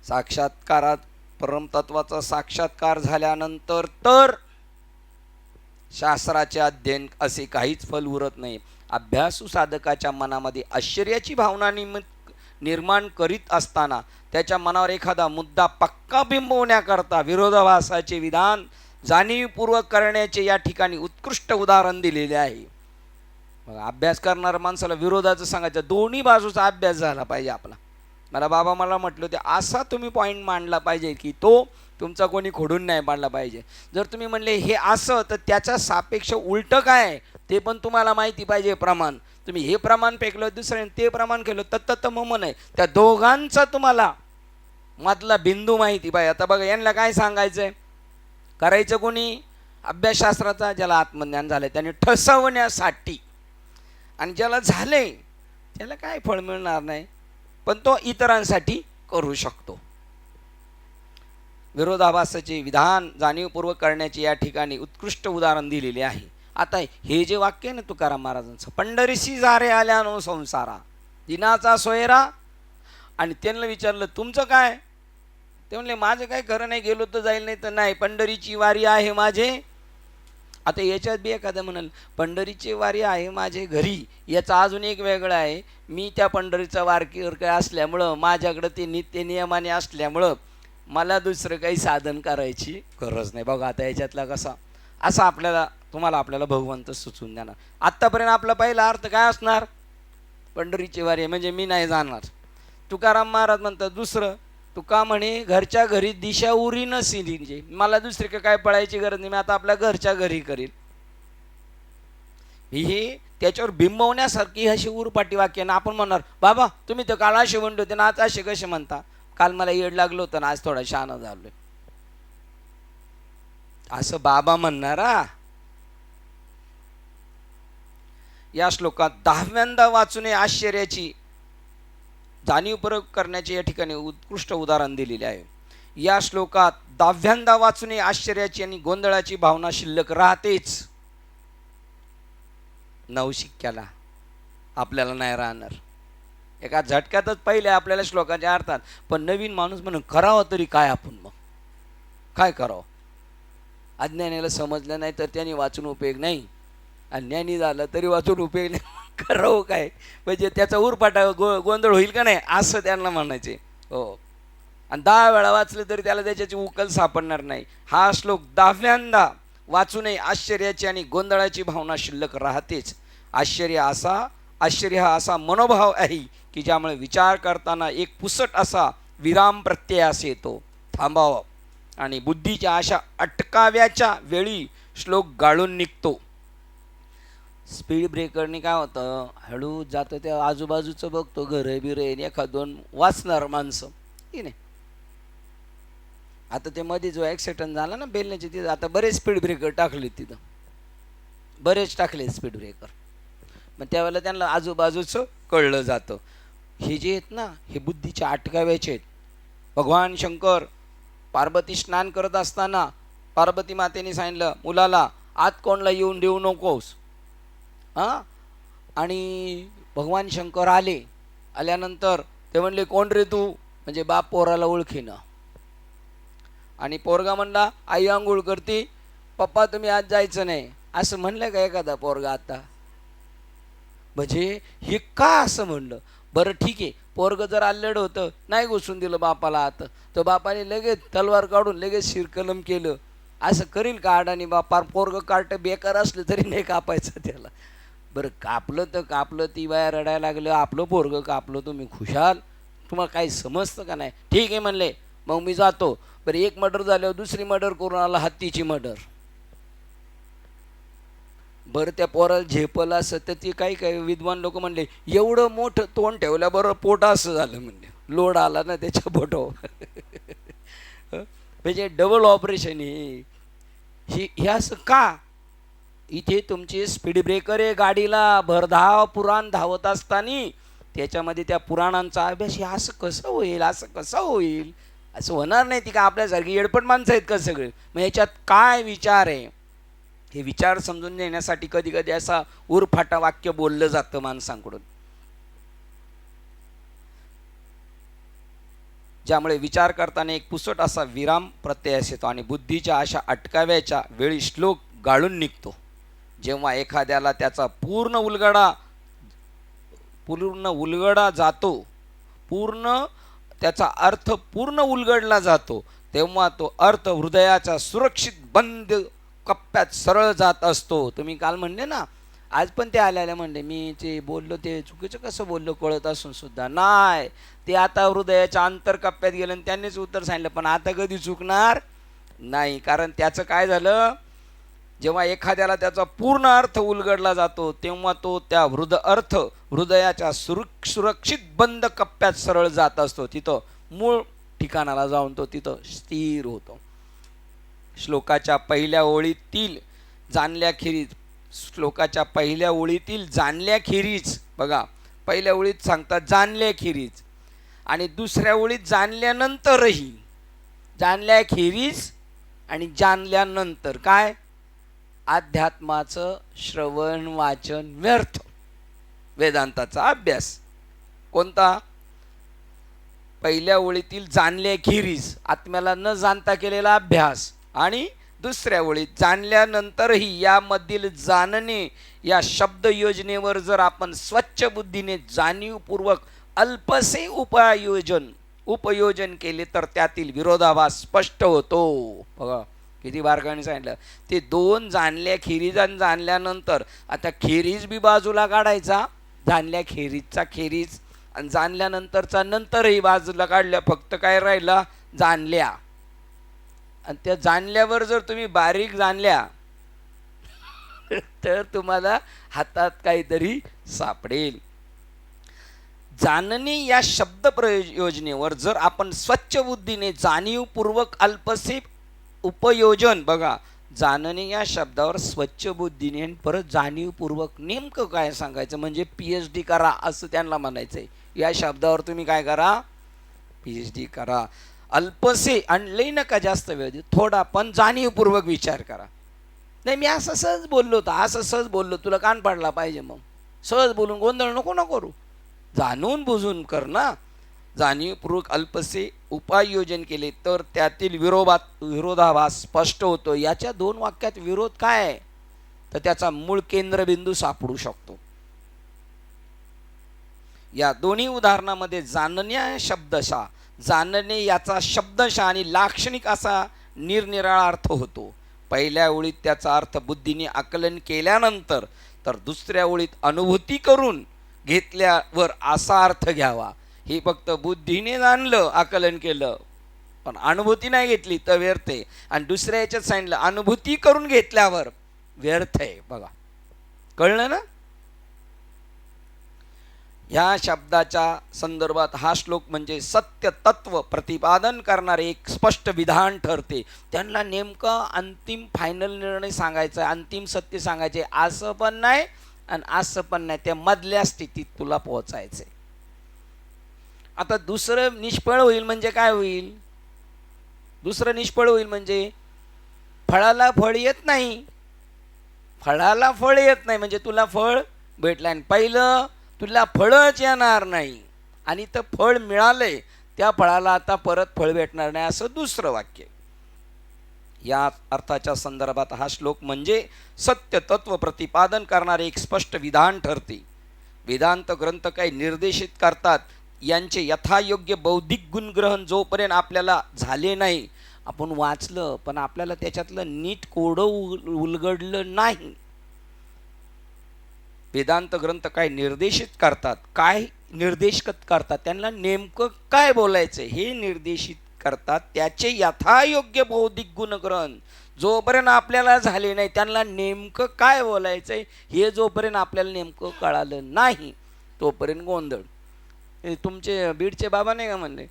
साक्षात्कारात परमतत्वाचा साक्षात्कार झाल्यानंतर तर शास्त्राचे अध्ययन असे काहीच फल उरत नाही. अभ्यासू साधकाच्या मनामध्ये आश्चर्याची भावना निर्माण करीत असताना त्याच्या मनावर एखादा मुद्दा पक्का बिंबवण्याकरता विरोधाभासाचे विधान जाणीवपूर्वक करण्याचे या ठिकाणी उत्कृष्ट उदाहरण दिलेले आहे. अभ्यास करणाऱ्या माणसाला विरोधाचं सांगायचं, दोन्ही बाजूचा अभ्यास झाला पाहिजे आपला. बाबा मला म्हटलं होते असा तुम्ही पॉईंट मांडला पाहिजे की तो तुमचा कोणी खोडून नाही मांडला पाहिजे. जर तुम्ही म्हणले हे असं तर त्याच्या सापेक्ष उलटं काय ते पण तुम्हाला माहिती पाहिजे. प्रमाण तुम्ही हे प्रमाण पेकलं, दुसऱ्याने ते प्रमाण केलं, तत्त मम नाही, त्या दोघांचा तुम्हाला मधला बिंदू माहिती पाहिजे. आता बघा यांना काय सांगायचंय, करायचं कोणी अभ्यासशास्त्राचा, ज्याला आत्मज्ञान झालंय त्याने ठसवण्यासाठी, आणि ज्याला झालंय त्याला काय फळ मिळणार नाही पण तो इतरांसाठी करू शकतो. विरोधाभासाचे विधान जाणीवपूर्वक करण्याचे या ठिकाणी उत्कृष्ट उदाहरण दिलेले आहे. आता हे जे वाक्य आहे ना तुकाराम महाराजांचं, पंढरीशी जारे आल्यानो संसारा दिनाचा सोयरा, आणि त्यांना विचारलं तुमचं काय, ते म्हणले माझं काय खरं नाही, गेलो तर जाईल नाही तर नाही, पंढरीची वारी आहे माझे आता याच्यात बी एखादं म्हणाल पंढरीची वारी आहे माझे घरी, याचा अजून एक वेगळं आहे, मी त्या पंढरीचा वारकरी असल्यामुळं, माझ्याकडं ते नित्य नियमाने असल्यामुळं मला दुसरं काही साधन करायची गरज नाही. बघा आता याच्यातला कसा असा आपल्याला भगवंत सुचवून देणार. आत्तापर्यंत आपला पहिला अर्थ काय असणार, पंढरीची वारी म्हणजे मी नाही जाणार. तुकाराम महाराज म्हणतात दुसरं, तुका म्हणे घरच्या घरी दिशा उरी नसली, मला दुसरी काय पळायची गरज नाही, मी आता आपल्या घरच्या घरी करील. ही त्याच्यावर बिंबवण्यासारखी अशी उरपाटी वाक्य ना. आपण म्हणणार बाबा तुम्ही तर काल असे म्हणले होते ना, आज असे कसे म्हणता, काल मला येड लागलं होतं ना, आज थोडा शहाणा झालोय, असं बाबा म्हणणारा. या श्लोकात 10व्यांदा वाचूने आश्चर्याची जाणीवपूर्वक करण्याचे या ठिकाणी उत्कृष्ट उदाहरण दिलेले आहे. या श्लोकात 10व्यांदा वाचूने आश्चर्याची आणि गोंधळाची भावना शिल्लक राहतेच. नवशिक्याला आपल्याला नाही राहणार. एका झटक्यातच पहिले आपल्याला श्लोकाच्या अर्थात, पण नवीन माणूस म्हणून करावं तरी काय, आपण मग काय करावं. अज्ञानीला समजलं नाही तर त्यांनी वाचून उपयोग नाही, आणि ज्ञानी झालं तरी वाचून उपयोग नाही. करावं काय म्हणजे त्याचा उरपाटा गोंधळ होईल का नाही असं त्यांना म्हणायचे. हो, आणि 10 वेळा वाचलं तरी त्याला त्याच्याची उकल सापडणार नाही. हा श्लोक 10व्यांदा वाचूनही आश्चर्याची आणि गोंधळाची भावना शिल्लक राहतेच. आश्चर्य हा असा मनोभाव आहे की ज्यामुळे विचार करताना एक पुसट असा विराम प्रत्ययास येतो, थांबावा, आणि बुद्धीच्या अशा अटकाव्याच्या वेळी श्लोक गाळून निघतो. स्पीड ब्रेकरने काय होतं, हळू जातं, त्या आजूबाजूचं बघतो, घरं बिरं एखाद दोन वाचणार माणसं की नाही. आता ते मध्ये जो ॲक्सिडेंट झाला ना बेलण्याचे, तिथं आता बरेच स्पीड ब्रेकर टाकले, तिथं बरेच टाकले स्पीड ब्रेकर. मग त्यावेळेला त्यांना आजूबाजूचं कळलं जातं. हे जे आहेत ना, हे बुद्धीच्या अटकाव्याचे आहेत. भगवान शंकर पार्वती स्नान करत असताना पार्वती मातेने सांगितलं मुलाला आत कोणला येऊन देऊ नकोस. आणि भगवान शंकर आल्यानंतर ते म्हणले कोण रे तू, म्हणजे बाप पोराला ओळखीनं. आणि पोरगा म्हणला आई आंघोळ करते, पप्पा तुम्ही आज जायचं नाही, असं म्हणलं का एखादा पोरगा आता. म्हणजे हे का असं म्हणलं. बरं ठीक आहे, पोरग जर आल्लड होतं, नाही घुसून दिलं बापाला आत, तर बापाने लगेच तलवार काढून लगेच शिरकलम केलं, असं करील का अडाणी बापा. पोरग कार्ट बेकार असलं तरी नाही कापायचं त्याला. बरं कापलं तर कापलं, ती बाया रडायला लागलं, आपलं पोरग कापलं, तुम्ही खुशाल, तुम्हाला काही समजतं का नाही. ठीक आहे म्हणले, मग मी जातो. बरं एक मर्डर झाल्यावर दुसरी मर्डर करून आला, हत्तीची मर्डर. बरं त्या पोराला झेपलं असं तर ती काही विद्वान लोक म्हणले एवढं मोठं तोंड ठेवल्याबरोबर पोट असं झालं, म्हणजे लोड आला ना त्याच्या पोटावर. म्हणजे डबल ऑपरेशन हे असं का. इथे तुमची स्पीड ब्रेकर आहे गाडीला, भरधाव पुराण धावत असताना त्याच्यामध्ये त्या पुराणांचा अभ्यास, हे असं कसं होईल, असं कसं होईल, असं होणार नाही. ती का आपल्यासारखी येडपट माणसं आहेत का सगळे. मग ह्याच्यात काय विचार आहे, हे विचार समजून घेण्यासाठी कधी कधी असा उरफाटा वाक्य बोललं जातं माणसांकडून, ज्यामुळे विचार करताना एक पुसट असा विराम प्रत्ययास येतो आणि बुद्धीच्या अशा अटकाव्याच्या वेळी श्लोक गाळून निघतो. जेव्हा एखाद्याला त्याचा पूर्ण उलगडा जातो, त्याचा अर्थ पूर्ण उलगडला जातो, तेव्हा तो अर्थ हृदयाच्या सुरक्षित बंद कप्प्यात सरळ जात असतो. तुम्ही काल म्हणले ना, आज पण ते आल्याला म्हणले मी ते बोललो ते चुकीचं कसं बोललो कळत असून सुद्धा नाही, ते आता हृदयाच्या अंतर कप्प्यात गेलं आणि त्यांनीच उत्तर सांगितलं. पण आता कधी चुकणार नाही, कारण त्याचं काय झालं, जेव्हा एखाद्याला त्याचा पूर्ण अर्थ उलगडला जातो तेव्हा तो त्या हृदयाच्या सुरक्षित बंद कप्प्यात सरळ जात असतो, तिथं मूळ ठिकाणाला जाऊन तो तिथं स्थिर होतो. श्लोकाच्या पहिल्या ओळीतील जाणल्याखेरीज बघा, पहिल्या ओळीत सांगतात जाणल्याखेरीज, आणि दुसऱ्या ओळीत जाणल्यानंतरही, जाणल्याखेरीज आणि जाणल्यानंतर काय, अध्यात्माचं श्रवण वाचन व्यर्थ, वेदांताचा अभ्यास. कोणता, पहिल्या ओळीतील जाणल्याखेरीज आत्म्याला न जाणता केलेला अभ्यास, आणि दुसऱ्या ओळीत जाणल्यानंतरही यामधील जाणणे या शब्द योजनेवर जर आपण स्वच्छ बुद्धीने जाणीवपूर्वक अल्पसे उपयोजन केले तर त्यातील विरोधाभास स्पष्ट होतो. बघा किती बारकाईने सांगितलं. ते दोन जाणल्या खेरीज आणि जाणल्यानंतर आता खेरीज बी बाजूला काढायचा, जाणल्या खेरीजचा खेरीज आणि जाणल्यानंतरचा नंतरही बाजूला काढल्या, फक्त काय राहिला जाणल्या. आणि त्या जाणल्यावर जर तुम्ही बारीक जाणल्या तर तुम्हाला हातात काहीतरी सापडेल. जाणणे या शब्द प्रयोजनेवर जर आपण स्वच्छ बुद्धीने जाणीवपूर्वक अल्पसे उपयोजन, बघा जाणणे या शब्दावर स्वच्छ बुद्धीने परत जाणीवपूर्वक नेमकं काय सांगायचं म्हणजे PhD करा असं त्यांना म्हणायचंय. या शब्दावर तुम्ही काय करा, PhD करा. अल्पसे आणि लई नका जास्त वेळ दे, थोडा पण जाणीवपूर्वक विचार करा. नाही मी असं सहज बोललो होतं, असं सहज बोललो, तुला कान पाडला पाहिजे, मग सहज बोलून गोंधळ नको ना करू, जाणून बुजून कर ना. जाणीवपूर्वक अल्पसे उपाययोजन केले तर त्यातील विरोधाभास स्पष्ट होतो. याच्या दोन वाक्यात विरोध काय आहे तर त्याचा मूळ केंद्रबिंदू सापडू शकतो. या दोन्ही उदाहरणामध्ये जाणण्या शब्दशः, जाणणे याचा शब्दशः आणि लाक्षणिक असा निरनिराळा अर्थ होतो. पहिल्या ओळीत त्याचा अर्थ बुद्धीने आकलन केल्यानंतर, तर दुसऱ्या ओळीत अनुभूती करून घेतल्यावर असा अर्थ घ्यावा. हे फक्त बुद्धीने जाणलं, आकलन केलं, पण अनुभूती नाही घेतली तर व्यर्थ आहे. आणि दुसऱ्या याच्यात सांगितलं अनुभूती करून घेतल्यावर व्यर्थ आहे. बघा कळलं ना. ह्या शब्दाच्या संदर्भात हा श्लोक म्हणजे सत्य तत्व प्रतिपादन करणारे एक स्पष्ट विधान ठरते. त्यांना नेमकं अंतिम फायनल निर्णय सांगायचा, अंतिम सत्य सांगायचे, असं पण नाही आणि असं पण नाही, त्या मधल्या स्थितीत तुला पोहोचायचंय. आता दुसरं निष्फळ होईल म्हणजे काय होईल, दुसरं निष्फळ होईल म्हणजे फळाला फळ येत नाही, फळाला फळ येत नाही म्हणजे तुला फळ भेटलं आणि पहिलं तुला फळच येणार नाही आणि तर फळ मिळालंय त्या फळाला आता परत फळ भेटणार नाही, असं दुसरं वाक्य. या अर्थाच्या संदर्भात हा श्लोक म्हणजे सत्य तत्व प्रतिपादन करणारे एक स्पष्ट विधान ठरते. वेदांत ग्रंथ काही निर्देशित करतात, यांचे यथायोग्य बौद्धिक गुणग्रहण जोपर्यंत आपल्याला झाले नाही, आपण वाचलं पण आपल्याला त्याच्यातलं नीट कोडं उलगडलं नाही. वेदांत ग्रंथ काय निर्देशित करतात, काय निर्देशित करतात, त्यांना नेमकं काय बोलायचं हे निर्देशित करतात. त्याचे यथायोग्य बौद्धिक गुणग्रहण जोपर्यंत आपल्याला झाले नाही, त्यांना नेमकं काय बोलायचंय हे जोपर्यंत आपल्याला नेमकं कळालं नाही तोपर्यंत गोंधळ. तुमचे बीडचे बाबा नाही का म्हणले,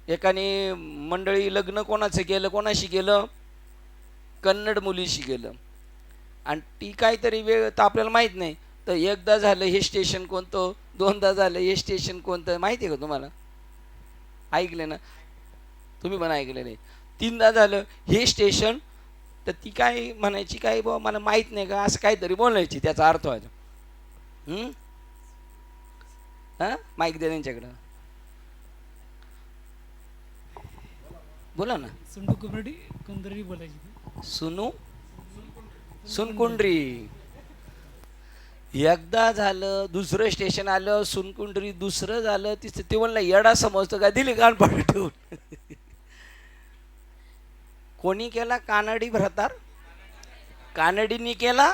एकाने मंडळी लग्न कोणाचं केलं, कोणाशी केलं, कन्नड मुलीशी केलं, आणि ती काहीतरी वेळ तर आपल्याला माहीत नाही, तर एकदा झालं हे स्टेशन कोणतं, दोनदा झालं हे स्टेशन कोणतं, माहिती आहे का तुम्हाला, ऐकले ना तुम्ही पण ऐकले नाही, तीनदा झालं हे स्टेशन, तर ती काय म्हणायची, काय बाबा मला माहीत नाही का, असं काहीतरी बोलायची, त्याचा अर्थ व्हायचा. हां माईक दे त्यांच्याकडं, बोला ना. सुंडू कुंदरी बोलायची, सुनू सुनकुंडरी. एकदा झालं, दुसरं स्टेशन आलं सुनकुंडरी, दुसरं झालं, तिसरं, ते म्हणलं येडा समजतो का, दिली कान पाडून ठेवून. कोणी केला कानडी भ्रतार, कानडीनी केला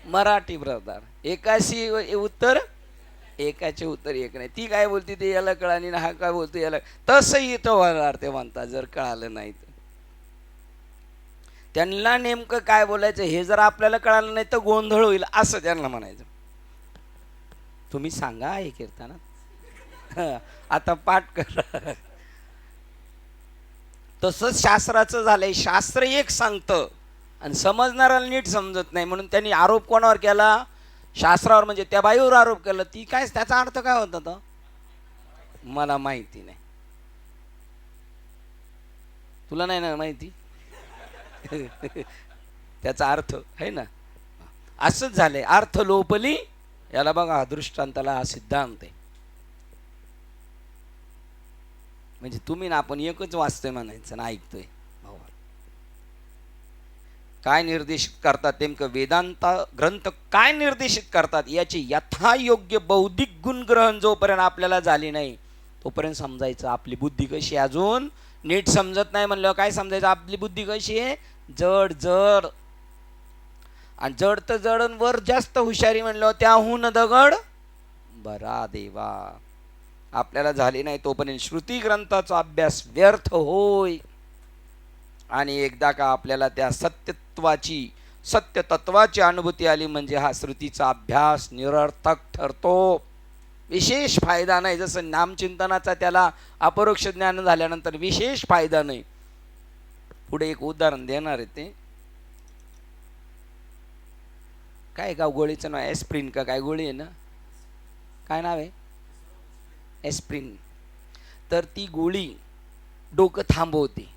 मराठी भ्रतार, एकाशी उत्तर एकाचे उत्तर एक नाही. ती काय बोलती ते याला कळाली ना, हा काय बोलतो याला, तसंही तो होणार ते म्हणतात जर कळालं नाही तर. त्यांना नेमकं काय बोलायचं हे जर आपल्याला कळालं नाही तर गोंधळ होईल असं त्यांना म्हणायचं. तुम्ही सांगा हे कीर्तनात, आता पाठ करा. तसंच शास्त्राचं झालंय, शास्त्र एक सांगतं आणि समजणाऱ्याला नीट समजत नाही, म्हणून त्यांनी आरोप कोणावर केला, शास्त्रावर, म्हणजे त्या बाईवर आरोप केला. ती काय, त्याचा अर्थ काय होता तो मला माहिती नाही, तुला नाही ना माहिती. त्याचा अर्थ आहे ना, असंच झालंय, अर्थ लोपली. याला बघा दृष्टांताला हा सिद्धांत आहे, म्हणजे तुम्ही ना आपण एकच वाचतोय म्हणायचं ना, ऐकतोय. काय निर्देशित करतात, नेमकं वेदांत ग्रंथ काय निर्देशित करतात याचे यथायोग्य बौद्धिक गुणग्रहण जोपर्यंत आपल्याला झाले नाही तोपर्यंत समजायचं आपली बुद्धी कशी आहे. अजून नीट समजत नाही म्हणलं काय समजायचं, आपली बुद्धी कशी आहे, जड जड. आणि जड तर जडवर जास्त हुशारी म्हणलं त्याहून दगड बरा देवा. आपल्याला झाले नाही तोपर्यंत श्रुती ग्रंथाचा अभ्यास व्यर्थ होय. आणि एकदा का आपल्याला त्या सत्यतत्वाची अनुभूती आली म्हणजे हा श्रुतीचा अभ्यास निरर्थक ठरतो, विशेष फायदा नाही. जसं नामचिंतनाचा त्याला अपरोक्ष ज्ञान झाल्यानंतर विशेष फायदा नाही. पुढे एक उदाहरण देणार आहे. ते काय गाव गोळीचं नाव एस्प्रिन का काय गोळी आहे ना, काय नाव आहे, एस्प्रिन. तर ती गोळी डोकं थांबवते,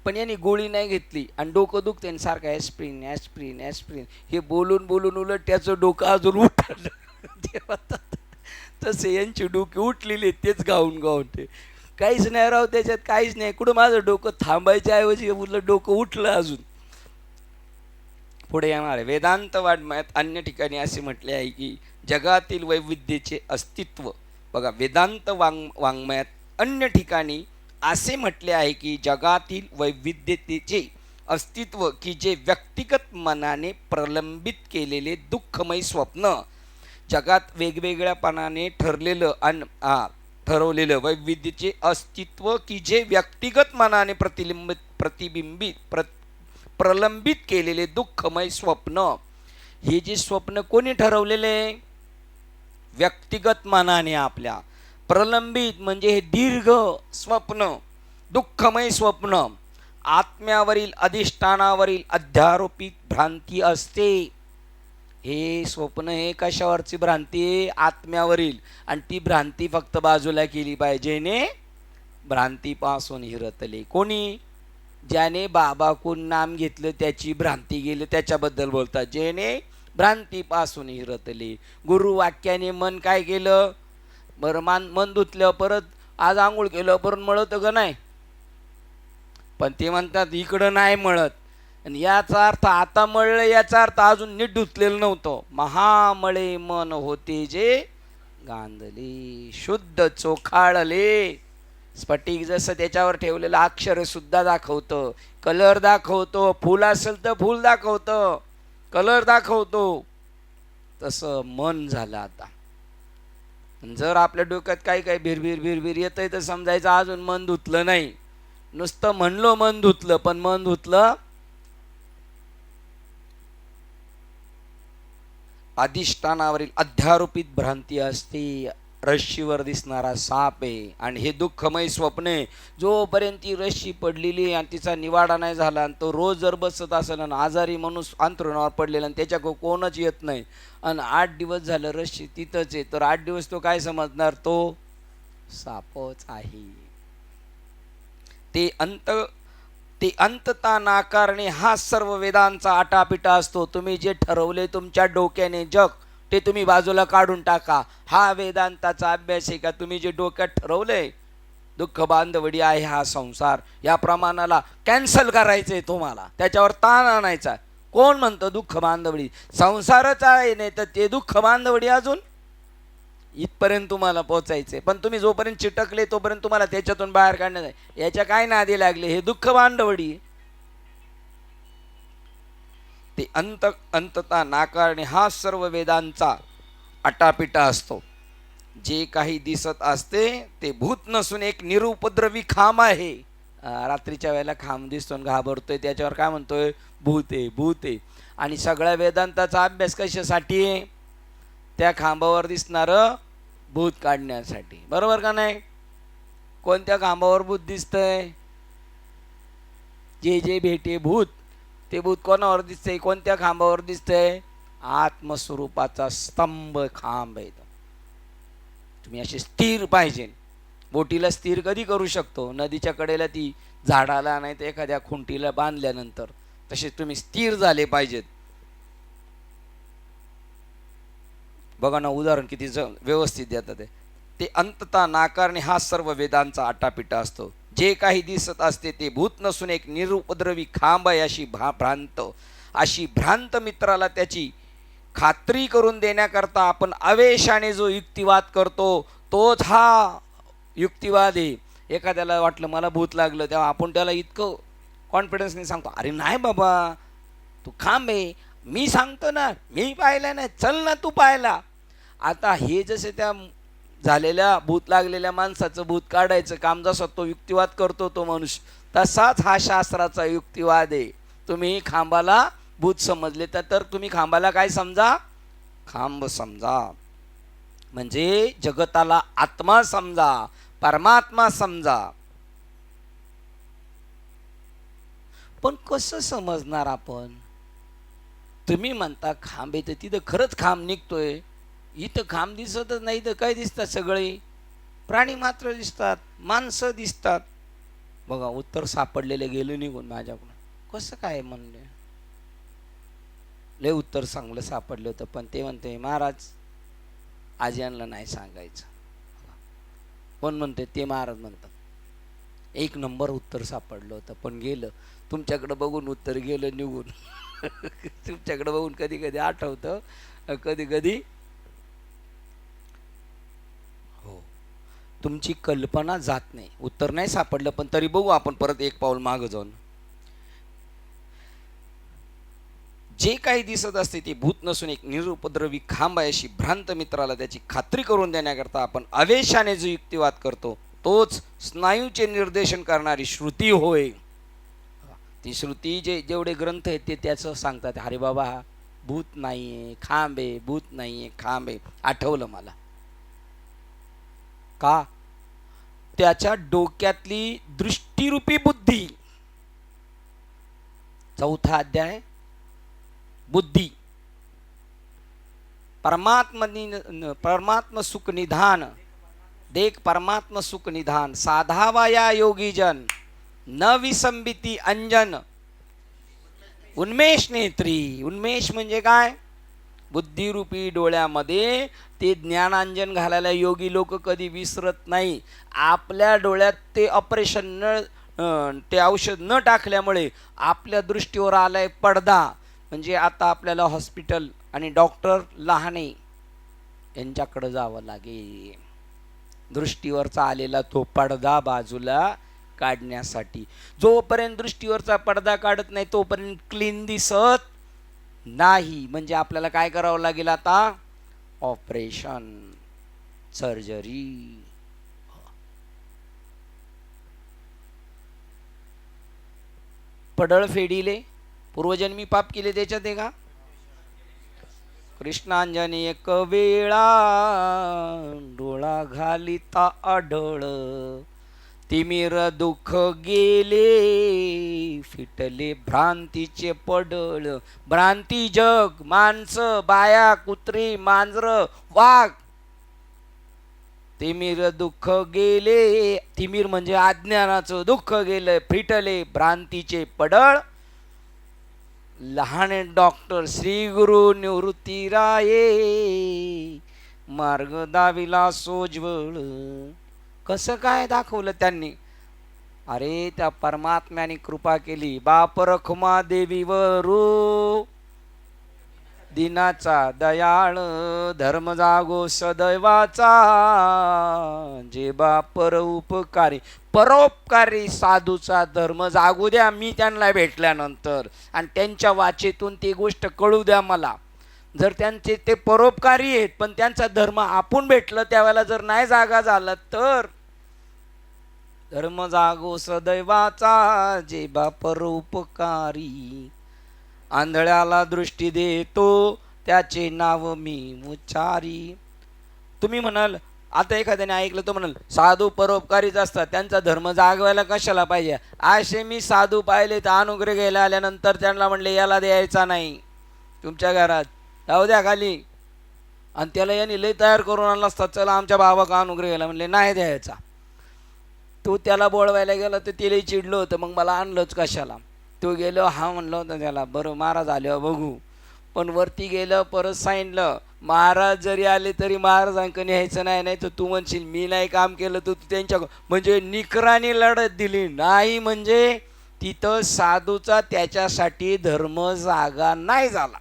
पण याने गोळी नाही घेतली आणि डोकं दुखते आणि सारखं ॲस्प्रिन ॲस्प्रिन ॲस्प्रिन हे बोलून बोलून उलट त्याचं डोकं अजून उठलं. तसे यांची डोके उठलेली तेच गाऊन गाऊन ते काहीच नाही राव त्याच्यात, काहीच नाही. कुठं माझं डोकं थांबायच्या ऐवजी उलट डोकं उठलं अजून. पुढे येणार आहे वेदांत वाङ्मयात अन्य ठिकाणी असे म्हटले आहे की जगातील वैविध्याचे अस्तित्व. बघा, वेदांत वाङ्मयात अन्य ठिकाणी असे म्हटले आहे की जगातील वैविध्यतेचे अस्तित्व की जे व्यक्तिगत मनाने प्रलंबित केलेले दुःखमय स्वप्न, जगात वेगवेगळ्यापणाने ठरवलेलं वैविध्याचे अस्तित्व की जे व्यक्तिगत मनाने प्रलंबित केलेले दुःखमय स्वप्न. हे जे स्वप्न कोणी ठरवलेले, व्यक्तिगत मनाने आपल्या. प्रलंबित म्हणजे हे दीर्घ स्वप्न, दुःखमय स्वप्न, आत्म्यावरील अधिष्ठानावरील अध्यारोपित भ्रांती असते. हे स्वप्न हे कशावरची भ्रांती आहे, आत्म्यावरील. आणि ती भ्रांती फक्त बाजूला केली पाहिजे ने भ्रांतीपासून हिरतले. कोणी, ज्याने बाबाकून नाम घेतलं त्याची भ्रांती गेली त्याच्याबद्दल बोलतात, जेने भ्रांतीपासून हिरतले. गुरुवाक्याने मन काय केलं, बरं मन धुतलं, परत आज आंघोळ केलं, परत मळत का नाही, पण ते म्हणतात इकडं नाही मळत. आणि याचा अर्थ आता मळलं, याचा अर्थ अजून नीट धुतलेलं नव्हतं. महामळे मन होते जे गांधले, शुद्ध चोखाळले. स्फटिक जसं त्याच्यावर ठेवलेलं अक्षर सुद्धा दाखवतं, कलर दाखवतो, फूल असेल तर फूल दाखवतं, कलर दाखवतो, तसं मन झालं आता. जर आपल्या डोक्यात काही काही भिरभिर येतंय तर समजायचं अजून मन धुतलं नाही. नुसतं म्हणलो मन धुतलं, पण मन धुतलं. अधिष्ठानावरील अध्यारोपित भ्रांती असते, रश्शीवर दिसणारा साप आहे. आणि हे दुःखमय स्वप्न आहे. जोपर्यंत ती रश्शी पडलेली आणि तिचा निवाडा नाही झाला आणि तो रोज जर बसत असेल आणि आजारी माणूस अंथरुणावर पडलेला आणि त्याच्या कोणच येत नाही आणि 8 दिवस झालं रश्शी तिथंच आहे, तर 8 दिवस तो काय समजणार, तो सापच आहे. ते अंतता नाकारणे हा सर्व वेदांचा आटापिटा असतो. तुम्ही जे ठरवले तुमच्या डोक्याने जग ते तुम्ही बाजूला काढून टाका. हा वेदांताचा अभ्यास आहे का? तुम्ही जे डोक्यात ठरवलंय दुःख बांधवडी आहे हा संसार, या प्रमाणाला कॅन्सल करायचंय तुम्हाला, त्याच्यावर ताण आणायचा. कोण म्हणतं दुःख बांधवडी, संसारच आहे, नाही तर ते दुःख बांधवडी अजून इथपर्यंत तुम्हाला पोचायचंय. पण तुम्ही जोपर्यंत चिटकले तोपर्यंत तुम्हाला त्याच्यातून बाहेर काढण्यात आहे. याच्या काय नादी लागले, हे दुःख बांधवडी. ते अंतता नाकारणे हा सर्व वेदांचा आटापिटा असतो. जे काही दिसत असते ते भूत नसून एक निरुपद्रवी खांब आहे. रात्रीच्या वेळेला खांब दिसतो घाबरतोय, त्याच्यावर काय म्हणतोय, भूत आहे भूत आहे. आणि सगळ्या वेदांताचा अभ्यास कशासाठी आहे, त्या खांबावर दिसणारं भूत काढण्यासाठी. बरोबर का नाही? कोणत्या खांबावर भूत दिसतंय, जे जे भेटे भूत, ते भूत कोणावर दिसतंय, कोणत्या खांबावर दिसतंय, आत्मस्वरूपाचा स्तंभ खांब आहे. तुम्ही असे स्थिर पाहिजे. बोटीला स्थिर कधी करू शकतो, नदीच्या कडेला ती झाडाला नाही तर एखाद्या खुंटीला बांधल्यानंतर, तसे तुम्ही स्थिर झाले पाहिजेत. बघा ना उदाहरण किती व्यवस्थित देतात. ते अंतता नाकारणे हा सर्व वेदांचा आटापिटा असतो. जे काही दिसत असते ते भूत नसून एक निरुपद्रवी खांब आहे अशी भ्रांत अशी भ्रांत मित्राला त्याची खात्री करून देण्याकरता आपण आवेशाने जो युक्तिवाद करतो तोच हा युक्तिवाद आहे. एखाद्याला वाटलं मला भूत लागलं, तेव्हा आपण त्याला इतकं कॉन्फिडन्सने सांगतो, अरे नाही बाबा तू थांब आहे, मी सांगतो ना, मी पाहिलं नाही, चल ना तू पाहिला. आता हे जसे त्या झालेल्या भूत लागलेल्या माणसाचं भूत काढायचं काम जसं तो युक्तिवाद करतो तो मनुष्य, तसाच हा शास्त्राचा युक्तिवाद आहे. तुम्ही खांबाला भूत समजले तर तुम्ही खांबाला काय समजा, खांब समजा. म्हणजे जगताला आत्मा समजा, परमात्मा समजा. पण कसं समजणार आपण? तुम्ही म्हणता खांब आहे तर तिथं खरंच खांब निघतोय, इथं खांब दिसतच नाही, तर काय दिसतात? सगळे प्राणी मात्र दिसतात, माणसं दिसतात. बघा उत्तर सापडलेले गेलं निघून माझ्याकडून. कसं काय म्हणले, लय उत्तर चांगलं सापडलं होतं, पण ते म्हणते महाराज आज यांना नाही सांगायचं. कोण म्हणते? ते महाराज म्हणतात एक नंबर उत्तर सापडलं होतं, पण गेलं. तुमच्याकडे बघून उत्तर गेलं निघून. तुमच्याकडे बघून कधी कधी आठवतं, कधी कधी हो तुमची कल्पना जात नाही. उत्तर नाही सापडलं, पण तरी बघू आपण परत एक पाऊल मागं जाऊन. जे काही दिसत असते ते भूत नसून एक निरुपद्रवी खांब आहे अशी भ्रांत मित्राला त्याची खात्री करून देण्याकरता आपण आवेशाने जो युक्तिवाद करतो तोच स्नायूचे निर्देशन करणारी श्रुती होय. ती श्रुती जेवढे ग्रंथ आहेत ते त्याचं सांगतात, अरे बाबा भूत नाहीये खांब आहे, भूत नाहीये खांब आहे. आठवलं मला का? त्याच्या डोक्यातली दृष्टीरूपी बुद्धी, 4था अध्याय बुद्धी, परमात्म सुख निधान, देख परमात्म सुख निधान, साधावा या योगी जन, न विसंबिती अंजन, उन्मेष नेत्री. उन्मेष म्हणजे काय? बुद्धिरूपी डोळ्यामध्ये ते ज्ञानांजन घालायला योगी लोक कधी विसरत नाही. आपल्या डोळ्यात ते ऑपरेशन ते औषध न टाकल्यामुळे आपल्या दृष्टीवर आलाय पडदा. म्हणजे आता आपल्याला हॉस्पिटल आणि डॉक्टर लहाने यांच्याकडे जावं लागेल दृष्टीवरचा आलेला तो पडदा बाजूला काढण्यासाठी. जोपर्यंत दृष्टीवरचा पडदा काढत नाही तोपर्यंत क्लीन दिसत नाही. म्हणजे आपल्याला काय करावं लागेल आता? Operation, surgery. पडळ फेडीले पूर्वजन्मी पाप केले त्याच्यात आहे का? कृष्णांजनी एक वेळा डोळा घालिता आढळ, तिमिर दुःख गेले फिटले भ्रांतीचे पडळ. भ्रांती जग, माणसं, बाया, कुत्री, मांजर, वाघ. तिमिर दुःख गेले, तिमिर म्हणजे अज्ञानाचं दुःख गेलं, फिटले भ्रांतीचे पडळ. लहान डॉक्टर श्री गुरु निवृत्ती राये, मार्ग दाविला सोज्वळ. कसं काय दाखवलं त्यांनी? अरे त्या परमात्म्याने कृपा केली. बाप रखुमा देवीवरू, दिनाचा दयाळ धर्म जागो सदैवाचा, जे बाप उपकारी. परोपकारी साधूचा धर्म जागू द्या मी त्यांना भेटल्यानंतर, आणि त्यांच्या वाचेतून ती गोष्ट कळू द्या मला. जर त्यांचे ते परोपकारी आहेत पण त्यांचा धर्म आपण भेटलं त्यावेळेला जर नाही जागा झाला तर, धर्म जागो सदैवाचा जे बा परोपकारी, आंधळ्याला दृष्टी देतो त्याचे नाव मी उच्चारी. तुम्ही म्हणाल आता एखाद्याने ऐकलं तो म्हणाल साधू परोपकारीच असतात, त्यांचा धर्म जागवायला कशाला पाहिजे? असे मी साधू पाहिले तर अनुग्रह घ्यायला आल्यानंतर त्यांना म्हणले याला द्यायचा नाही तुमच्या घरात, जाऊ द्या खाली. आणि त्याला यांनी लय तयार करून आणला असतात, चला आमच्या बाबा का अनुग्रह घ्यायला, म्हणले नाही द्यायचा. तो त्याला बोलवायला गेला तर त्याला चिडलं होतं, मग मला आणलंच कशाला. तो गेलो हा म्हणलं होतं त्याला, बरं महाराज आल्यावर बघू. पण वरती गेलं परत सांगितलं महाराज जरी आले तरी महाराजांकडे यायचं नाही, नाही तर तू म्हणशील मी नाही काम केलं तर तू त्यांच्या, म्हणजे निकराने लढत दिली नाही. म्हणजे तिथं साधूचा त्याच्यासाठी धर्म जागा नाही झाला.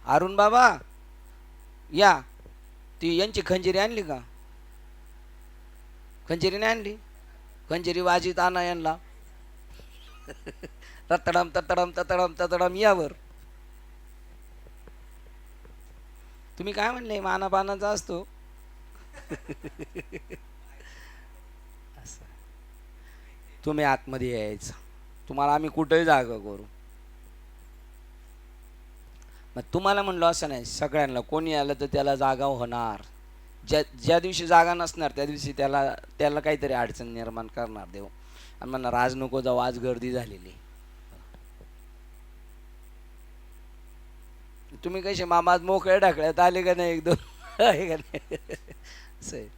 अरुण बाबा या, ती यांची खंजिरी आणली का? खंजिरी नाही आणली? खंजिरी वाजित आणा यांना. ततडम ततडम ततडम ततडम यावर. तुम्ही काय म्हणले? मानापानाचा असतो. तुम्ही आतमध्ये यायचं, तुम्हाला आम्ही कुठेही जागा करू. मग तुम्हाला म्हणलो असं नाही, सगळ्यांना कोणी आलं तर त्याला जागा होणार. ज्या दिवशी जागा नसणार त्या दिवशी त्याला काहीतरी अडचण निर्माण करणार देव. आणि म्हणणार आज नको जाऊ, आज गर्दी झालेली. तुम्ही कसे मामा आज मोकळ्या ढाकळ्यात आले का नाही? एकदम आहे का नाही?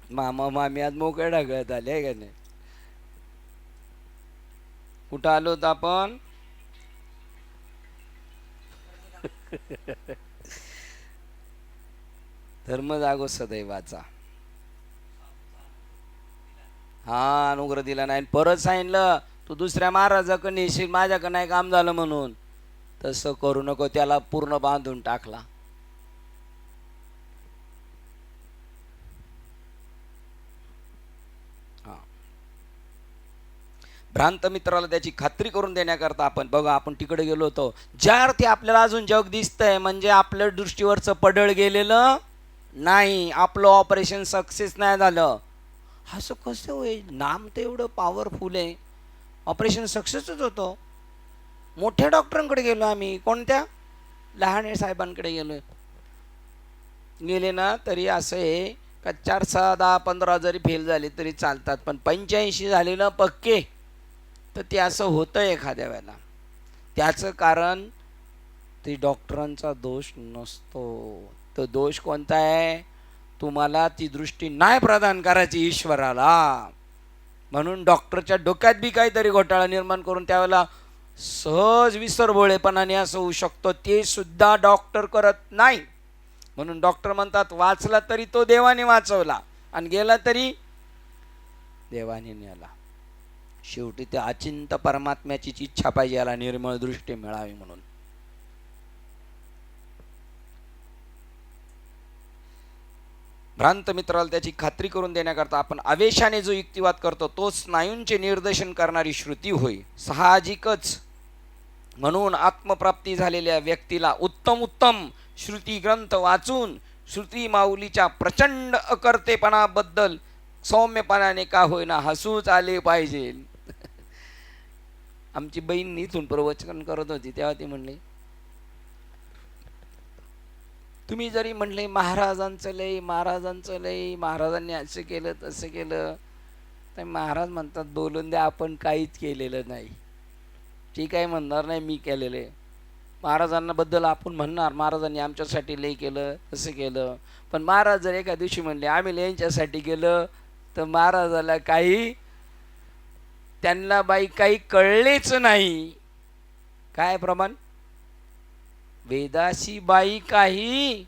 मामा मामी आज मोकळ्या ढाकळ्यात आले आहे का नाही? कुठं आलो होतो आपण? धर्म जागो सदैवाचा. हा, अनुग्रह दिला नाही. परत सांगितलं तू दुसऱ्या महाराजाकडे येशील, माझ्याकडे नाही काम झालं म्हणून. तसं करू नको. त्याला पूर्ण बांधून टाकला. भ्रांत मित्राला त्याची खात्री करून देण्याकरता आपण बघा, आपण तिकडे गेलो होतो. ज्या अर्थी आपल्याला अजून जग दिसतंय म्हणजे आपल्या दृष्टीवरचं पडळ गेलेलं नाही, आपलं ऑपरेशन सक्सेस नाही झालं. असं कसं होईल? नाम तर एवढं पॉवरफुल आहे, ऑपरेशन सक्सेसच होतं. मोठ्या डॉक्टरांकडे गेलो आम्ही. कोणत्या? लहान साहेबांकडे गेले ना तरी असं आहे का 4, 6, 10, 15 जरी फेल झाले तरी चालतात, पण 85 झाले ना पक्के, तर ते असं होतं एखाद्या वेळेला. त्याचं कारण ते डॉक्टरांचा दोष नसतो. तो दोष कोणता आहे? तुम्हाला ती दृष्टी नाही प्रदान करायची ईश्वराला, म्हणून डॉक्टरच्या डोक्यात बी काहीतरी घोटाळा निर्माण करून त्यावेळेला सहज विसरभोळेपणाने असं होऊ शकतो. ते सुद्धा डॉक्टर करत नाही. म्हणून डॉक्टर म्हणतात वाचला तरी तो देवाने वाचवला आणि गेला तरी देवाने नेला. शेवटी त्या अचिंत परमात्म्याचीच इच्छा पाहिजे याला निर्मळ दृष्टी मिळावी म्हणून. भ्रांत मित्राला त्याची खात्री करून देण्याकरता आपण आवेशाने जो युक्तिवाद करतो तो स्नायूंचे निर्देशन करणारी श्रुती होय. साहजिकच म्हणून आत्मप्राप्ती झालेल्या व्यक्तीला उत्तम उत्तम श्रुती ग्रंथ वाचून श्रुती माऊलीच्या प्रचंड अकर्तेपणाबद्दल सौम्यपणाने का होईना हसूच आले पाहिजे. आमची बहीण इथून प्रवचन करत होती तेव्हा ती म्हणली, तुम्ही जरी म्हणले महाराजांचं लय महाराजांनी असं केलं तसं केलं, तर महाराज म्हणतात बोलून द्या, आपण काहीच केलेलं नाही. ठीक आहे म्हणणार नाही मी केलेलं आहे. महाराजांना बद्दल आपण म्हणणार महाराजांनी आमच्यासाठी लय केलं तसं केलं, पण महाराज जर एका दिवशी म्हणले आम्ही यांच्यासाठी केलं, तर महाराजाला त्यांना बाई काही कळलेच नाही. काय प्रमाण? वेदाशी बाई काही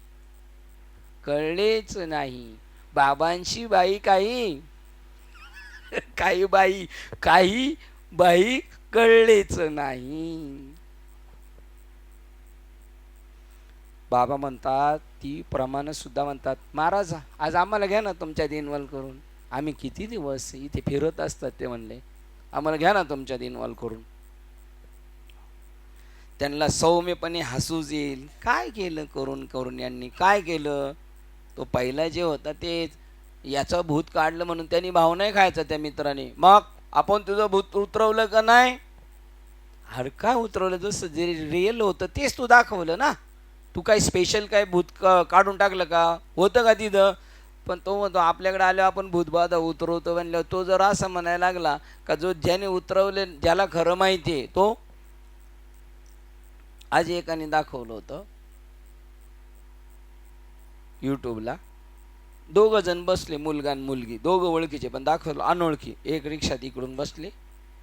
कळलेच नाही, बाबांशी बाई काही बाई कळलेच नाही. बाबा म्हणतात ती प्रमाण सुद्धा म्हणतात, महाराज आज आम्हाला घ्या ना तुमच्या दिनवाल करून, आम्ही किती दिवस इथे फिरत असतात. ते म्हणले आम्हाला घ्या ना तुमच्या दिनवाल करून. त्यांना सौम्यपणे हसूच येईल. काय केलं करून करून यांनी? काय केलं? तो पहिला जे होता तेच, याचं भूत काढलं म्हणून त्यांनी भाव नाही खायचा त्या मित्राने. मग आपण तुझं भूत उतरवलं का नाही? अरे काय उतरवलं? जसं जे रिअल होतं तेच तू दाखवलं ना. तू काय स्पेशल काय भूत काढून टाकलं का? होतं का तिथं? पण तो म्हणतो आपल्याकडे आल्यावर आपण भूतबाधा उतरवतो म्हणल्यावर तो जर असं म्हणायला लागला का जो ज्याने उतरवले ज्याला खरं माहिती आहे तो. आज एकाने दाखवलं होतं यूट्यूबला, 2 जण बसले, मुलगा आणि मुलगी, 2 ओळखीचे पण दाखवलं अनोळखी. एक रिक्षात इकडून बसले,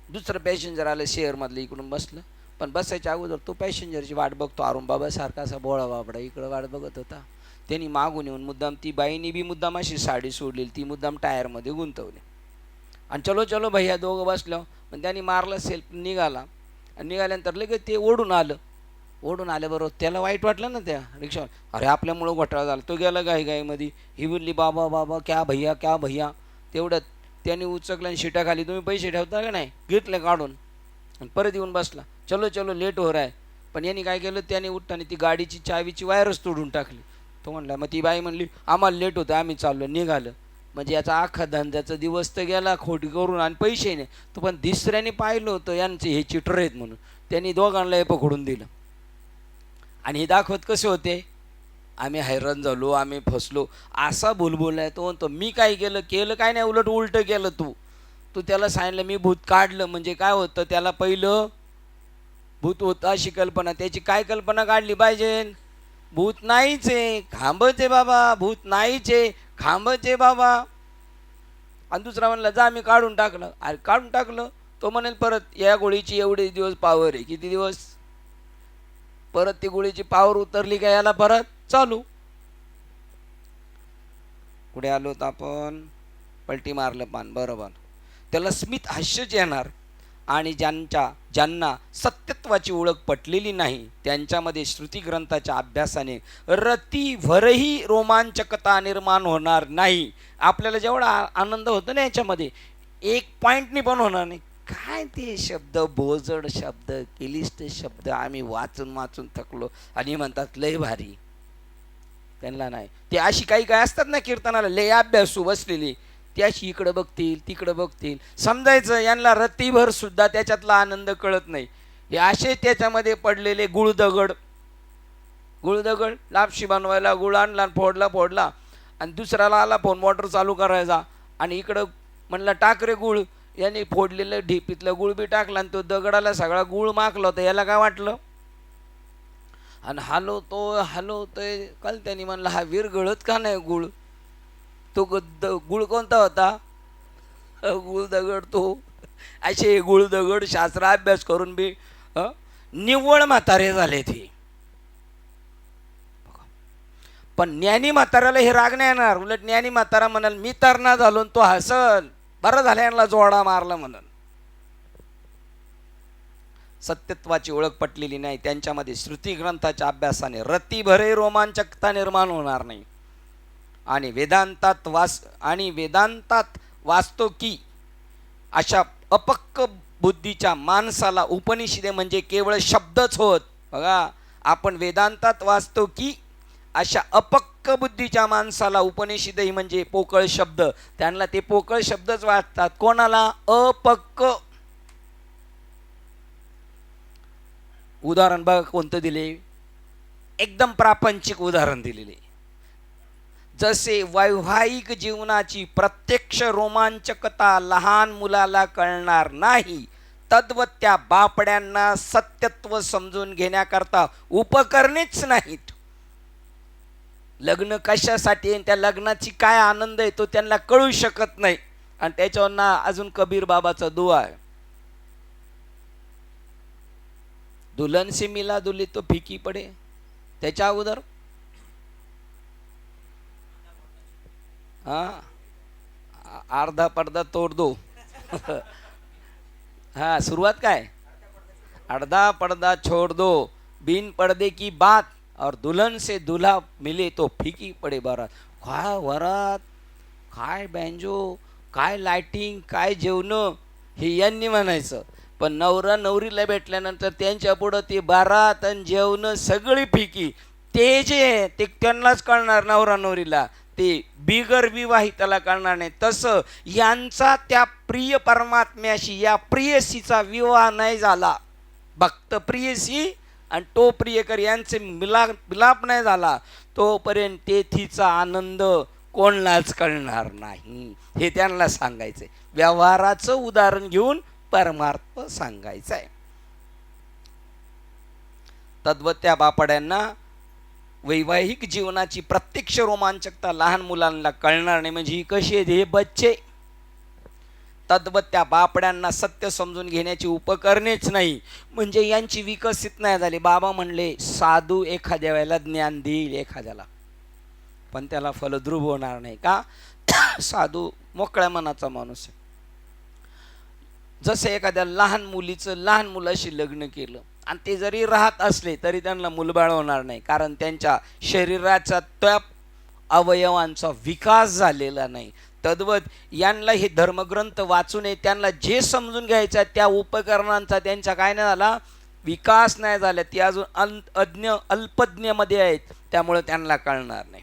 दुसरं पॅसेंजर आलं शेअरमधलं इकडून बसलं. पण बसायच्या अगोदर तो पॅसेंजरची वाट बघतो. अरुण बाबा सारखा असा बोळा बाबडा इकडं वाट बघत होता. त्यांनी मागून येऊन मुद्दाम ती बाईनी बी मुद्दाम अशी साडी सोडलेली ती मुद्दाम टायरमध्ये गुंतवली आणि चलो चलो भैया दोघं बसलो. पण त्यांनी मारलं सेल्फ निघाला आणि निघाल्यानंतर लगेच ते ओढून आल्याबरोबर त्याला वाईट वाटलं ना त्या रिक्षावर. अरे आपल्यामुळं घोटाळा झाला. तो गेला गाईमध्ये. ही बोलली बाबा बाबा क्या भैया. तेवढ्यात त्याने उचकलं आणि शिटाखाली तुम्ही पैसे ठेवता का नाही घेतले काढून आणि परत येऊन बसला. चलो चलो लेट हो रहा है. पण यांनी काय केलं त्याने उठताना ती गाडीची चावीची वायरच तोडून टाकली. तो म्हणला. मग ती बाई म्हणली आम्हाला लेट होतं आम्ही चाललो निघालं. म्हणजे याचा अख्खा धंद्याचा दिवस तर गेला खोटी करून आणि पैसे नाही. तो पण दुसऱ्याने पाहिलं होतं यांचे हे चिटर आहेत म्हणून त्यांनी दोघांना हे पकडून दिलं. आणि हे दाखवत कसे होते आम्ही हैराण झालो आम्ही फसलो असा बोलबोलाय. तो म्हणतो मी काय केलं काय नाही उलट उलटं केलं. तू त्याला सांगितलं मी भूत काढलं म्हणजे काय होतं त्याला पहिलं भूत होतं अशी कल्पना. त्याची काय कल्पना काढली पाहिजे भूत नाहीच आहे खांबच आहे बाबा भूत नाहीच आहे खांबच आहे बाबा. आणि दुसरा म्हणला जा मी काढून टाकलं. अरे काढून टाकलं. तो म्हणेल परत या गोळीची एवढे दिवस पावर आहे किती दिवस परत ती गोळीची पावर उतरली का याला परत चालू. पुढे आलो तर आपण पलटी मारलं पान बरोबर. त्याला स्मित हास्यच येणार. आणि ज्यांना सत्यत्वाची ओळख पटलेली नाही त्यांच्यामध्ये श्रुती ग्रंथाच्या अभ्यासाने रतीभरही रोमांचकता निर्माण होणार नाही. आपल्याला जेवढा आनंद होतो ना याच्यामध्ये एक पॉईंटनी पण होणार नाही. काय ते शब्द बोजड शब्द क्लिष्ट शब्द आम्ही वाचून थकलो आणि म्हणतात लय भारी. त्यांना नाही ते अशी काही असतात ना कीर्तनाला लय अभ्यासू बसलेली ती अशी इकडं बघतील तिकडं बघतील समजायचं यांना रतीभर सुद्धा त्याच्यातला आनंद कळत नाही. हे असे त्याच्यामध्ये पडलेले गुळदगड लापशी बनवायला गुळ आणला फोडला आणि दुसऱ्याला आला फोन मोटर चालू करायचा आणि इकडं म्हणला टाक रे गुळ. यांनी फोडलेलं ढिपीतलं गुळ बी टाकला आणि तो दगडाला सगळा गुळ माकला होता. याला काय वाटलं आणि हलवतोय काल त्यांनी म्हणलं हा विरघळत का नाही गुळ. तो गुळ कोणता होता गुळ दगड. तो असे गुळ दगड शास्त्र अभ्यास करून बी निव्वळ म्हातारे झाले ते. पण ज्ञानी म्हाताऱ्याला हे राग नाही येणार. उलट ज्ञानी म्हातारा म्हणाल मी तरणा झालो तो हसल बरं झालं यांना जोडा मारला म्हणून. सत्यत्वाची ओळख पटलेली नाही त्यांच्यामध्ये श्रुती ग्रंथाच्या अभ्यासाने रतीभरे रोमांचकता निर्माण होणार नाही. आणि वेदांतात वाचतो की अशा अपक्क बुद्धीच्या माणसाला उपनिषदे म्हणजे केवळ शब्दच होत. बघा आपण वेदांतात वाचतो की अशा अपक्क बुद्धीच्या माणसाला उपनिषदही म्हणजे पोकळ शब्द. त्यांना ते पोकळ शब्दच वाटतात. कोणाला अपक्क. उदाहरण बघा कोणतं दिले एकदम प्रापंचिक उदाहरण दिलेले. जसे वैवाहिक जीवनाची प्रत्यक्ष रोमांचकता लहान मुलाला कळणार नाही तद्वत त्या बापड्यांना सत्यत्व समजून घेण्याकरता उपकरणेच नाहीत. लग्न कशासाठी आहे त्या लग्नाची काय आनंद आहे तो त्यांना कळू शकत नाही. आणि त्याच्यावर ना अजून कबीर बाबाचा दुआ आहे दुल्हन से मिला दुल्ही तो फिकी पडे. त्याच्या अगोदर अर्धा पडदा तोड दो. सुरुवात काय अर्धा पडदा छोड़ दो बिन पर्दे की बात और दुल्हन से दूल्हा मिले तो फीकी पडे बारात. काय वरात काय बँजो काय लाइटिंग काय जेवणं हे यांनी म्हणायचं. पण नवरा नवरीला भेटल्यानंतर त्यांच्या पुढं ते बारात आणि जेवणं सगळी फिकी. ते जे ते त्यांनाच कळणार नवरा नवरीला ते बिगर विवाहिताला कळणार नाही. तसं यांचा त्या प्रिय परमात्म्याशी या प्रियसीचा विवाह नाही झाला. भक्त प्रियसी आणि तो प्रियकर यांचे मिलाप नाही झाला तोपर्यंत तेथीचा आनंद कोणालाच कळणार नाही. हे त्यांना सांगायचंय. व्यवहाराचं उदाहरण घेऊन परमार्थ सांगायचं आहे. तद्वत त्या बापड्यांना वैवाहिक जीवनाची प्रत्यक्ष रोमांचकता लहान मुलांना कळणार नाही. म्हणजे ही कशी आहे हे बच्चे. तद्वत त्या बापड्यांना सत्य समजून घेण्याची उपकरणेच नाही म्हणजे यांची विकसित नाही झाली. बाबा म्हणले साधू एखाद्या वेळेला ज्ञान देईल एखाद्याला पण त्याला फलद्रूप होणार नाही. का? साधू मोकळ्या मनाचा माणूस आहे. जसं एखाद्या लहान मुलीचं लहान मुलाशी लग्न केलं आणि ते जरी राहत असले तरी त्यांना मुलबाळ होणार नाही, कारण त्यांच्या शरीराचा त्या अवयवांचा विकास झालेला नाही. तद्वत यांना हे धर्मग्रंथ वाचून त्यांना जे समजून घ्यायचं त्या उपकरणांचा त्यांचा काय नाही झाला, विकास नाही झाला. ती अजून अल्पज्ञमध्ये आहेत, त्यामुळे त्यांना कळणार नाही.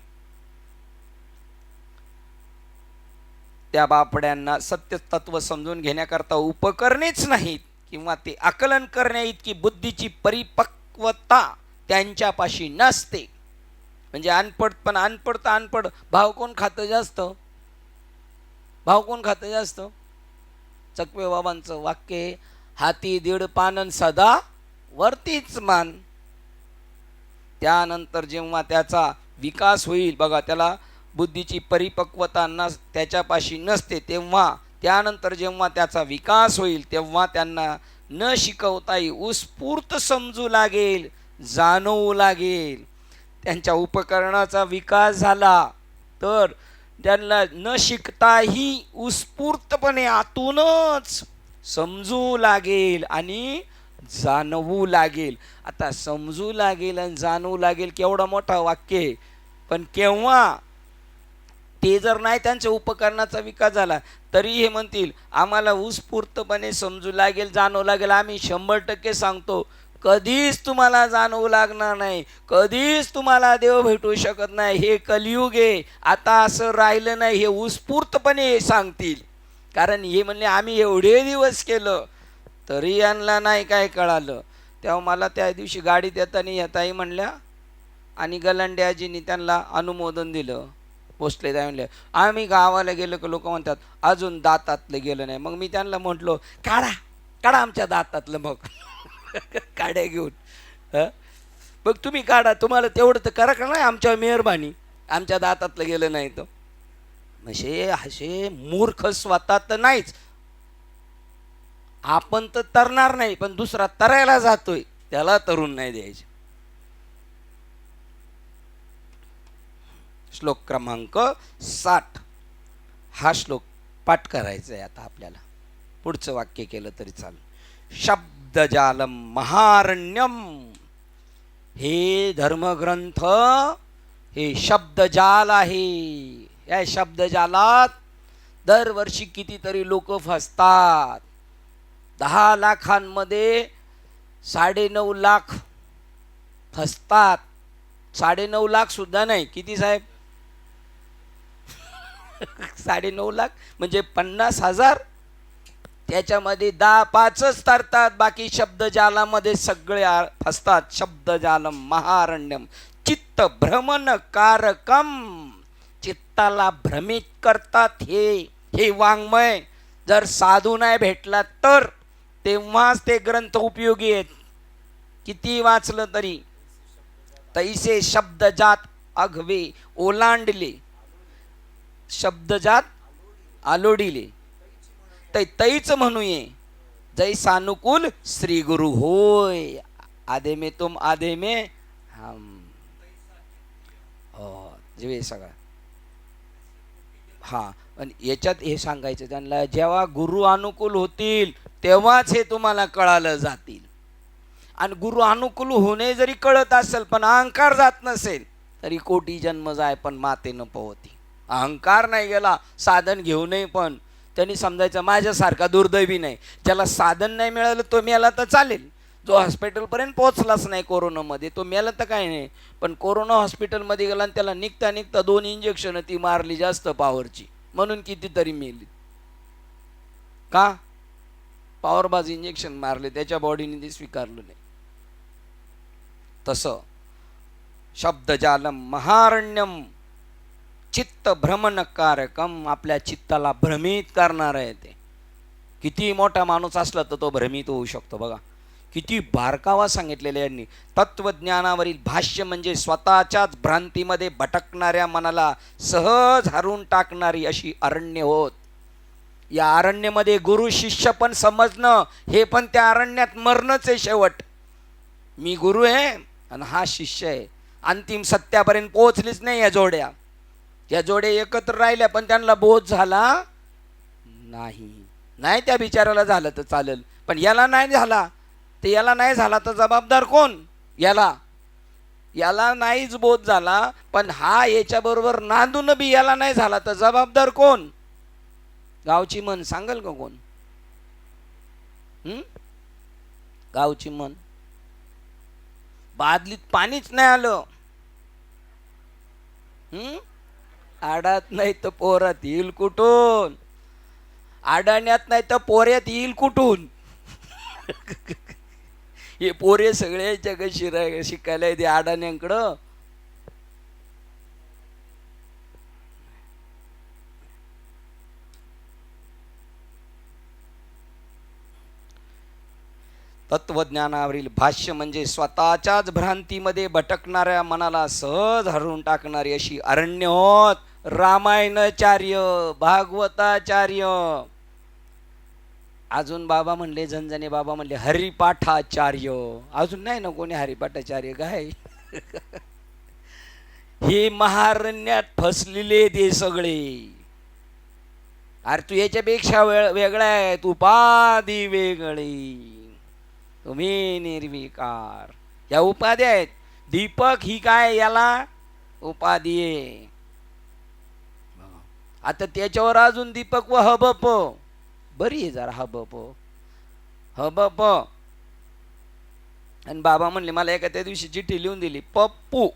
त्या बापड्यांना सत्य तत्व समजून घेण्याकरता उपकरणेच नाहीत किंवा ते आकलन करण्या इतकी बुद्धीची परिपक्वता त्यांच्यापाशी नसते. म्हणजे अनपड, पण अनपड तर अनपड. भाव कोण खातं जास्त? भाव कोण खातं जास्त? चकवे बाबांचं वाक्य, हाती दीड पानन सदा वरतीच मान. त्यानंतर जेव्हा त्याचा विकास होईल, बघा त्याला बुद्धीची परिपक्वता त्याच्यापाशी नसते, तेव्हा त्यानंतर जेव्हा त्याचा विकास होईल तेव्हा त्यांना न शिकवताही उत्स्फूर्त समजू लागेल, जाणवू लागेल. त्यांच्या उपकरणाचा विकास झाला तर त्यांना न शिकताही उत्स्फूर्तपणे आतूनच समजू लागेल आणि जाणवू लागेल. आता समजू लागेल आणि जाणवू लागेल केवढा मोठा वाक्य आहे, पण केव्हा ते जर नाही त्यांच्या उपकरणाचा विकास झाला तरी हे म्हणतील आम्हाला उत्स्फूर्तपणे समजू लागेल, जाणवू लागेल. आम्ही 100% सांगतो, कधीच तुम्हाला जाणवू लागणार नाही, कधीच तुम्हाला देव भेटू शकत नाही. हे कलियुग आहे, आता असं राहिलं नाही. हे उत्स्फूर्तपणे सांगतील, कारण हे म्हणले आम्ही एवढे दिवस केलं तरी यांना नाही काय कळालं. तेव्हा मला त्या दिवशी गाडीत येताना येताही म्हणल्या आणि गलांड्याजींनी त्यांना अनुमोदन दिलं. पोचले त्या म्हणले आम्ही गावाला गेलो की लोक म्हणतात अजून दातातलं गेलं नाही. मग मी त्यांना म्हटलो काढा काढा आमच्या दातातलं, मग काड्या घेऊन मग तुम्ही काढा, तुम्हाला तेवढं तर करा का नाही, आमच्या मेहरबानी, आमच्या दातातलं गेलं नाही तर. म्हणजे असे मूर्ख स्वतः तर नाहीच, आपण तर तरणार नाही, पण दुसरा तरायला जातोय त्याला तरुण नाही द्यायचे. श्लोक क्रमांक 60 हा श्लोक पाठ करायचा आहे आता आपल्याला. पुढचं वाक्य केलं तरी चालेल. शब्दजालम महारण्यम. हे धर्मग्रंथ हे शब्दजाल आहे. या शब्दजालात दरवर्षी कितीतरी लोक फसतात. 10 लाखांमध्ये 9.5 लाख फसतात. 9.5 लाख सुद्धा नाही, किती साहेब? 9.5 लाख म्हणजे 50,000. त्याच्यामध्ये 10-5च तरतात, बाकी शब्दजालामध्ये सगळे फसतात. शब्दजालम महारण्यम चित्त भ्रमण कारकम. चित्ताला भ्रमित करतात हे वाङ्मय. जर साधू नाही भेटला तर तेव्हाच ते ग्रंथ उपयोगी आहेत. किती वाचलं तरी. तैसे शब्दजात अघवे ओलांडले, शब्दजात आलोडिले, तैच म्हणूये जैसानुकूल श्री गुरु होय. आधे में तुम आधे में हम. जे सगळं हा. पण याच्यात हे सांगायचं त्यांना, जेव्हा गुरु अनुकूल होतील तेव्हाच हे तुम्हाला कळालं जातील. आणि गुरु अनुकूल होणे जरी कळत असेल पण अहंकार जात नसेल तरी कोटी जन्म जाय पण माते न पवती. अहंकार नाही गेला साधन घेऊनही पण त्यांनी समजायचं माझ्यासारखा दुर्दैवी नाही. ज्याला साधन नाही मिळालं तो मेला तर चालेल. जो हॉस्पिटलपर्यंत पोहोचलाच नाही कोरोनामध्ये तो मेला तर काही नाही, पण कोरोना हॉस्पिटलमध्ये गेला आणि त्याला निघता निघता 2 इंजेक्शन ती मारली जास्त पॉवरची, म्हणून कितीतरी मेली. का? पॉवरबाज इंजेक्शन मारले, त्याच्या बॉडीने ते स्वीकारलं नाही. तसं शब्दजालम महारण्यम चित्त भ्रमणकारकम. आपल्या चित्ताला भ्रमित करणार आहे ते. किती मोठा माणूस असला तर तो भ्रमित होऊ शकतो. बघा किती बारकावा सांगितलेले यांनी. तत्वज्ञानावरील भाष्य म्हणजे स्वतःच्याच भ्रांतीमध्ये भटकणाऱ्या मनाला सहज हरून टाकणारी अशी अरण्य होत. या अरण्यामध्ये गुरु शिष्य पण समजणं, हे पण त्या अरण्यात मरणच आहे शेवट. मी गुरु आहे आणि हा शिष्य आहे. अंतिम सत्यापर्यंत पोहोचलीच नाही या जोड्या. या जोड्या एकत्र राहिल्या पण त्यांना बोध झाला नाही त्या बिचाराला झालं तर चालेल, पण याला नाही झाला तर याला नाही झाला तर जबाबदार कोण? याला नाहीच बोध झाला, पण हा याच्याबरोबर नांदून बी याला नाही झाला तर जबाबदार कोण? गावची मन सांगल का कोण? गावची मन. बादलीत पाणीच नाही आलं, आडात नाही तर पोरात येईल कुठून? आडाण्यात नाही तर पोऱ्यात येईल कुठून? हे पोरे सगळे जग शिकायला येते आडाण्यांकडं. तत्वज्ञानावरील भाष्य म्हणजे स्वतःच्याच भ्रांतीमध्ये भटकणाऱ्या मनाला सहज हरवून टाकणारी अशी अरण्योत रामायणाचार्य भागवताचार्य. अजून बाबा म्हणले, झणझणे बाबा म्हणले हरिपाठाचार्य. अजून नाही ना कोणी हरिपाठाचार्य काय? हे महारण्यात फसलेले ते सगळे. अरे तू याच्यापेक्षा वेगळा आहे, तू उपाधी वेगळी, तुम्ही निर्विकार. या उपाध्या आहेत. दीपक ही काय? याला उपाधी आहे. आता त्याच्यावर अजून दीपक व हबप बरी आहे जरा, हबप. आणि बाबा म्हणले मला एका त्या दिवशी चिठ्ठी लिहून दिली, पप्पू.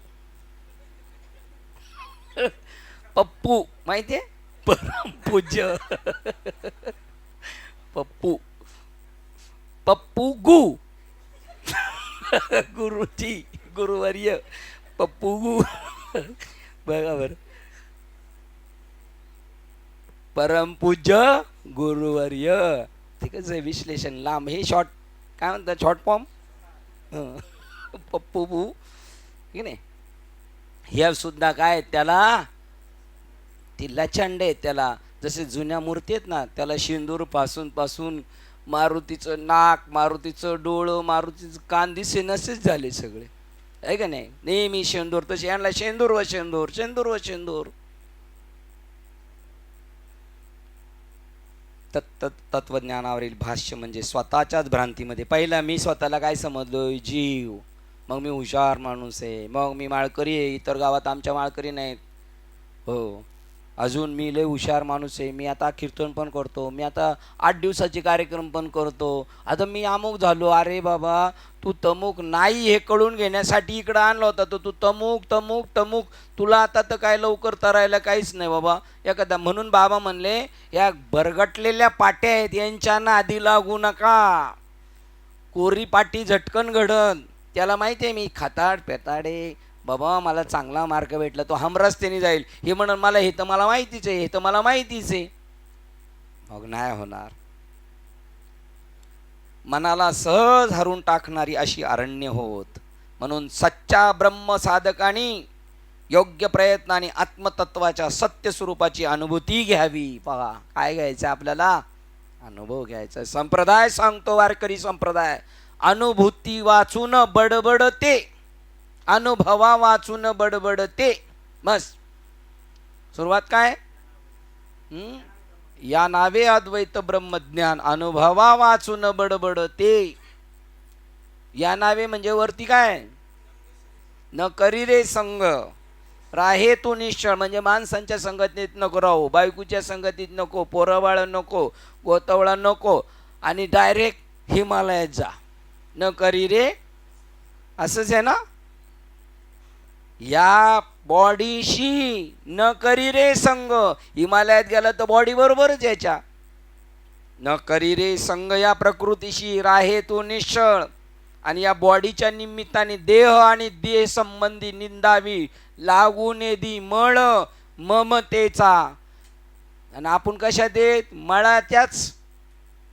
पप्पू माहितीये? परमपूज्य पप्पू गुरुजी गुरुवर्य पप्पू बघा बर, परमपूज्य गुरुवर्य. ते कसं आहे विश्लेषण लांब, हे शॉर्ट काय म्हणतात, शॉर्ट फॉर्म. पप्पू की नाही, ह्या सुद्धा काय त्याला ती लचंड आहे. त्याला जसे जुन्या मूर्ती आहेत ना, त्याला शेंदूर पासून मारुतीचं नाक, मारुतीचं डोळं, मारुतीचं कान दिसे नसेच झाले सगळे, आहे का नाही? नेहमी शेंदूर, तसे यांना शेंदूर व शेंदूर. तत्वज्ञानावरील भाष्य म्हणजे स्वतःच्याच भ्रांतीमध्ये. पहिला मी स्वतःला काय समजलोय? जीव. मग मी हुशार माणूस आहे, मग मी माळकरी आहे, इतर गावात आमच्या माळकरी नाहीत. हो, अजून मी लय हुशार माणूस आहे, मी आता कीर्तन पण करतो, मी आता 8 दिवसाचे कार्यक्रम पण करतो, आता मी अमुक झालो. अरे बाबा तू तमुक नाही हे कळून घेण्यासाठी इकडं आणलं होता, तर तू तमुक. तुला आता तर काय लवकर तरायला काहीच नाही बाबा एखादा. म्हणून बाबा म्हणले या भरगटलेल्या पाट्या आहेत यांच्या नादी लागू नका. कोरी पाटी झटकन घडन. त्याला माहिती आहे मी खाताड पेताडे बाबा, मला चांगला मार्क भेटला तो हमरस्त्याने जाईल, हे म्हणून मला हे तर मला माहितीच आहे, मग नाही होणार. मनाला सहज हरून टाकणारी अशी अरण्य होत. म्हणून सच्चा ब्रह्म साधकांनी योग्य प्रयत्नाने आत्मतत्वाच्या सत्य स्वरूपाची अनुभूती घ्यावी. पहा काय घ्यायचं आपल्याला? अनुभव घ्यायचा. संप्रदाय सांगतो, वारकरी संप्रदाय, अनुभूती वाचून बडबडते, अनुभवा वाचून बडबडते. बस सुरुवात काय? या नावे अद्वैत ब्रह्मज्ञान, अनुभवा वाचून बडबडते. या नावे म्हणजे वरती काय? न करी रे संग, राहे तू निश्चळ. म्हणजे माणसांच्या संगतीत नको राहू, बायकोच्या संगतीत नको, पोरबाळ नको, गोतवळा नको, आणि डायरेक्ट हिमालयात जा. न करी रे, असंच आहे ना? या बॉडीशी न करी रे संग. हिमालयात गेला तर बॉडी बरोबरच याच्या. न करी रे संग या प्रकृतीशी, राहे तो निश्चळ. आणि या बॉडीच्या निमित्ताने देह आणि देह संबंधी निंदावी लागू नेदी मळ ममतेचा. आणि आपण कशा देत? मळाच्याच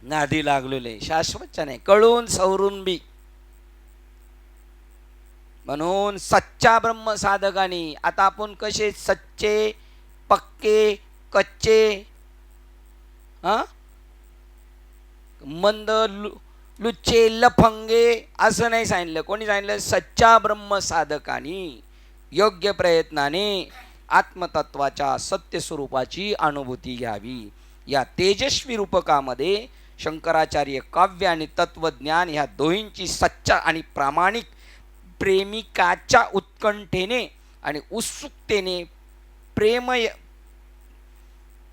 नादी लागलेले, शाश्वतच्या नाही, कळून सवरून बी. म्हणून सच्चा ब्रह्म साधकांनी, आता आपण कसे सच्चे पक्के कच्चे मंद लुच्चे लफंगे असं नाही सांगितलं. कोणी सांगितलं? सच्चा ब्रह्म साधकांनी योग्य प्रयत्नाने आत्मतत्वाच्या सत्यस्वरूपाची अनुभूती घ्यावी. या तेजस्वी रूपकामध्ये शंकराचार्य काव्य आणि तत्वज्ञान ह्या दोहींची सच्चा आणि प्रामाणिक प्रेमिकाच्या उत्कंठेने आणि उत्सुकतेने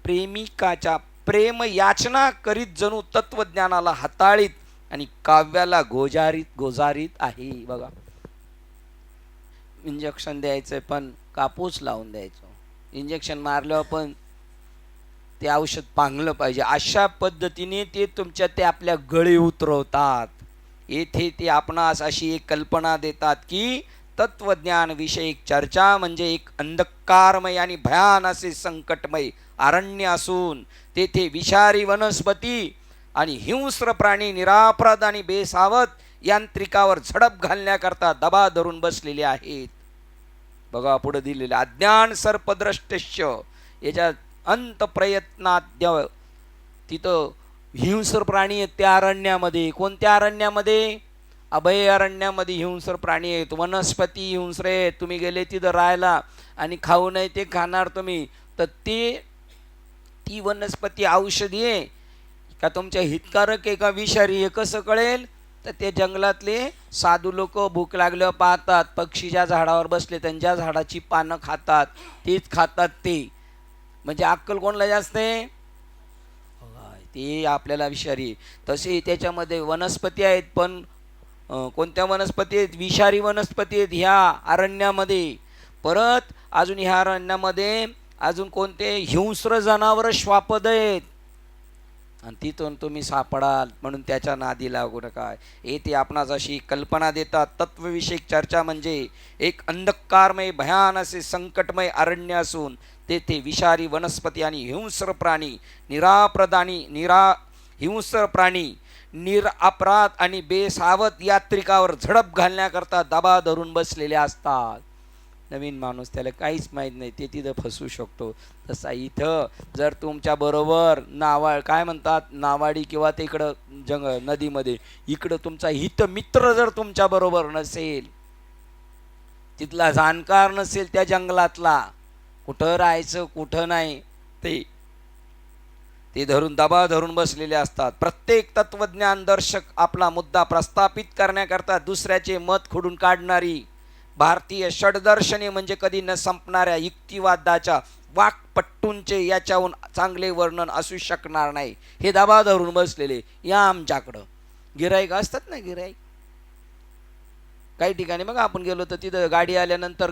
प्रेमिकाच्या प्रेम याचना करीत जणू तत्वज्ञानाला हाताळीत आणि काव्याला गोजारीत आहे. बघा, इंजेक्शन द्यायचं पण कापूस लावून द्यायचं, इंजेक्शन मारल्यावर पण ते औषध पांगलं पाहिजे. अशा पद्धतीने ते तुमच्या ते आपल्या गळे उतरवतात. येथे ते आपणास अशी एक कल्पना देतात की तत्वज्ञान विषयक चर्चा म्हणजे एक अंधकारमय आणि भयान असे संकटमय अरण्य असून तेथे विषारी वनस्पती आणि हिंस्र प्राणी निरापराध आणि बेसावत यांत्रिकावर झडप घालण्याकरता दबा धरून बसलेले आहेत. बघा पुढे दिलेले अज्ञान सर्पद्रष्टस्य याच्या अंत प्रयत्नाद्य तिथं हिंस्र प्राणी आहेत त्या अरण्यामध्ये. कोणत्या अरण्यामध्ये? अभयारण्यामध्ये हिंस्र प्राणी आहेत, वनस्पती हिंस्र आहेत. तुम्ही गेले तिथं राहायला आणि खाऊ नये ते खाणार तुम्ही, तर ती वनस्पती औषधी आहे का तुमच्या हितकारक आहे का विषारी आहे कसं कळेल? तर ते जंगलातले साधू लोक भूक लागल्यावर पाहतात, पक्षीच्या झाडावर बसले त्यांच्या झाडाची पानं खातात, तीच खातात ते. म्हणजे अक्कल कोणला जास्त आहे? ते आपल्याला विषारी. तसे त्याच्यामध्ये वनस्पती आहेत, पण कोणत्या वनस्पती आहेत? विषारी वनस्पती आहेत ह्या अरण्यामध्ये. परत अजून ह्या अरण्यामध्ये अजून कोणते? हिंस्र जनावर श्वापद आहेत आणि तिथून तुम्ही सापडाल, म्हणून त्याच्या नादी लागू नका. येथे आपणास अशी कल्पना देतात तत्वविषयक चर्चा म्हणजे एक अंधकारमय भयान असे संकटमय अरण्य असून तेथे विषारी वनस्पती आणि हिंस्र प्राणी हिंस्र प्राणी निरपराध आणि बेसावत यात्रिकावर झडप घालण्याकरता दबा धरून बसलेले असतात. नवीन माणूस त्याला काहीच माहीत नाही, ते तिथं फसू शकतो. तसा इथं जर तुमच्या बरोबर काय म्हणतात नावाडी किंवा ते इकडं नदीमध्ये इकडं तुमचा हित मित्र जर तुमच्या बरोबर नसेल, तिथला जाणकार नसेल त्या जंगलातला, कुठं राहायचं कुठं नाही ते धरून दबा धरून बसलेले असतात. प्रत्येक तत्वज्ञान दर्शक आपला मुद्दा प्रस्थापित करण्याकरता दुसऱ्याचे मत खोडून काढणारी भारतीय षडदर्शने म्हणजे कधी न संपणाऱ्या युक्तिवादाच्या वाकपट्टूंचे याच्याहून चांगले वर्णन असू शकणार नाही. हे दबा धरून बसलेले या आमच्याकडं गिराईक असतात ना, गिराईक काही ठिकाणी मग आपण गेलो तर तिथं गाडी आल्यानंतर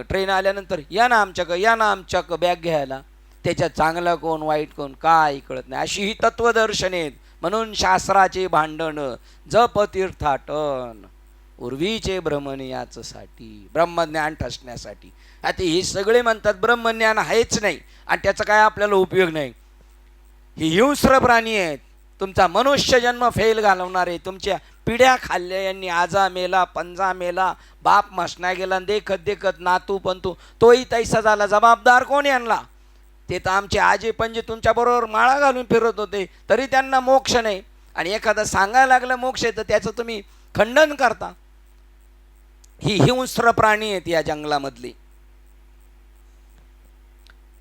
ट्रेन आल्यानंतर या ना आमच्याकडं बॅग घ्यायला. त्याच्यात चांगला कोण वाईट कोण काय कळत नाही. अशी ही तत्वदर्शने आहेत. म्हणून शास्त्राचे भांडण जप तीर्थाटन उर्वीचे ब्रह्मज्ञान याचसाठी ब्रह्मज्ञान ठसण्यासाठी. आता हे सगळे म्हणतात ब्रह्मज्ञान आहेच नाही आणि त्याचा काय आपल्याला उपयोग नाही. ही हिंस्र प्राणी आहेत, तुमचा मनुष्य जन्म फेल घालवणारे, तुमच्या पिढ्या खाल्ल्या यांनी, आजा मेला पंजा मेला, बाप मसना गेला, देखत देखत नातू पंतू तोही तैसा झाला. जबाबदार कोण यांना? ते तर आमचे आजे पंजे तुमच्याबरोबर माळा घालून फिरत होते तरी त्यांना मोक्ष नाही. आणि एखादा सांगायला लागलं मोक्ष आहे तर त्याचं तुम्ही खंडन करता. ही हिंस्र प्राणी आहेत या जंगलामधली.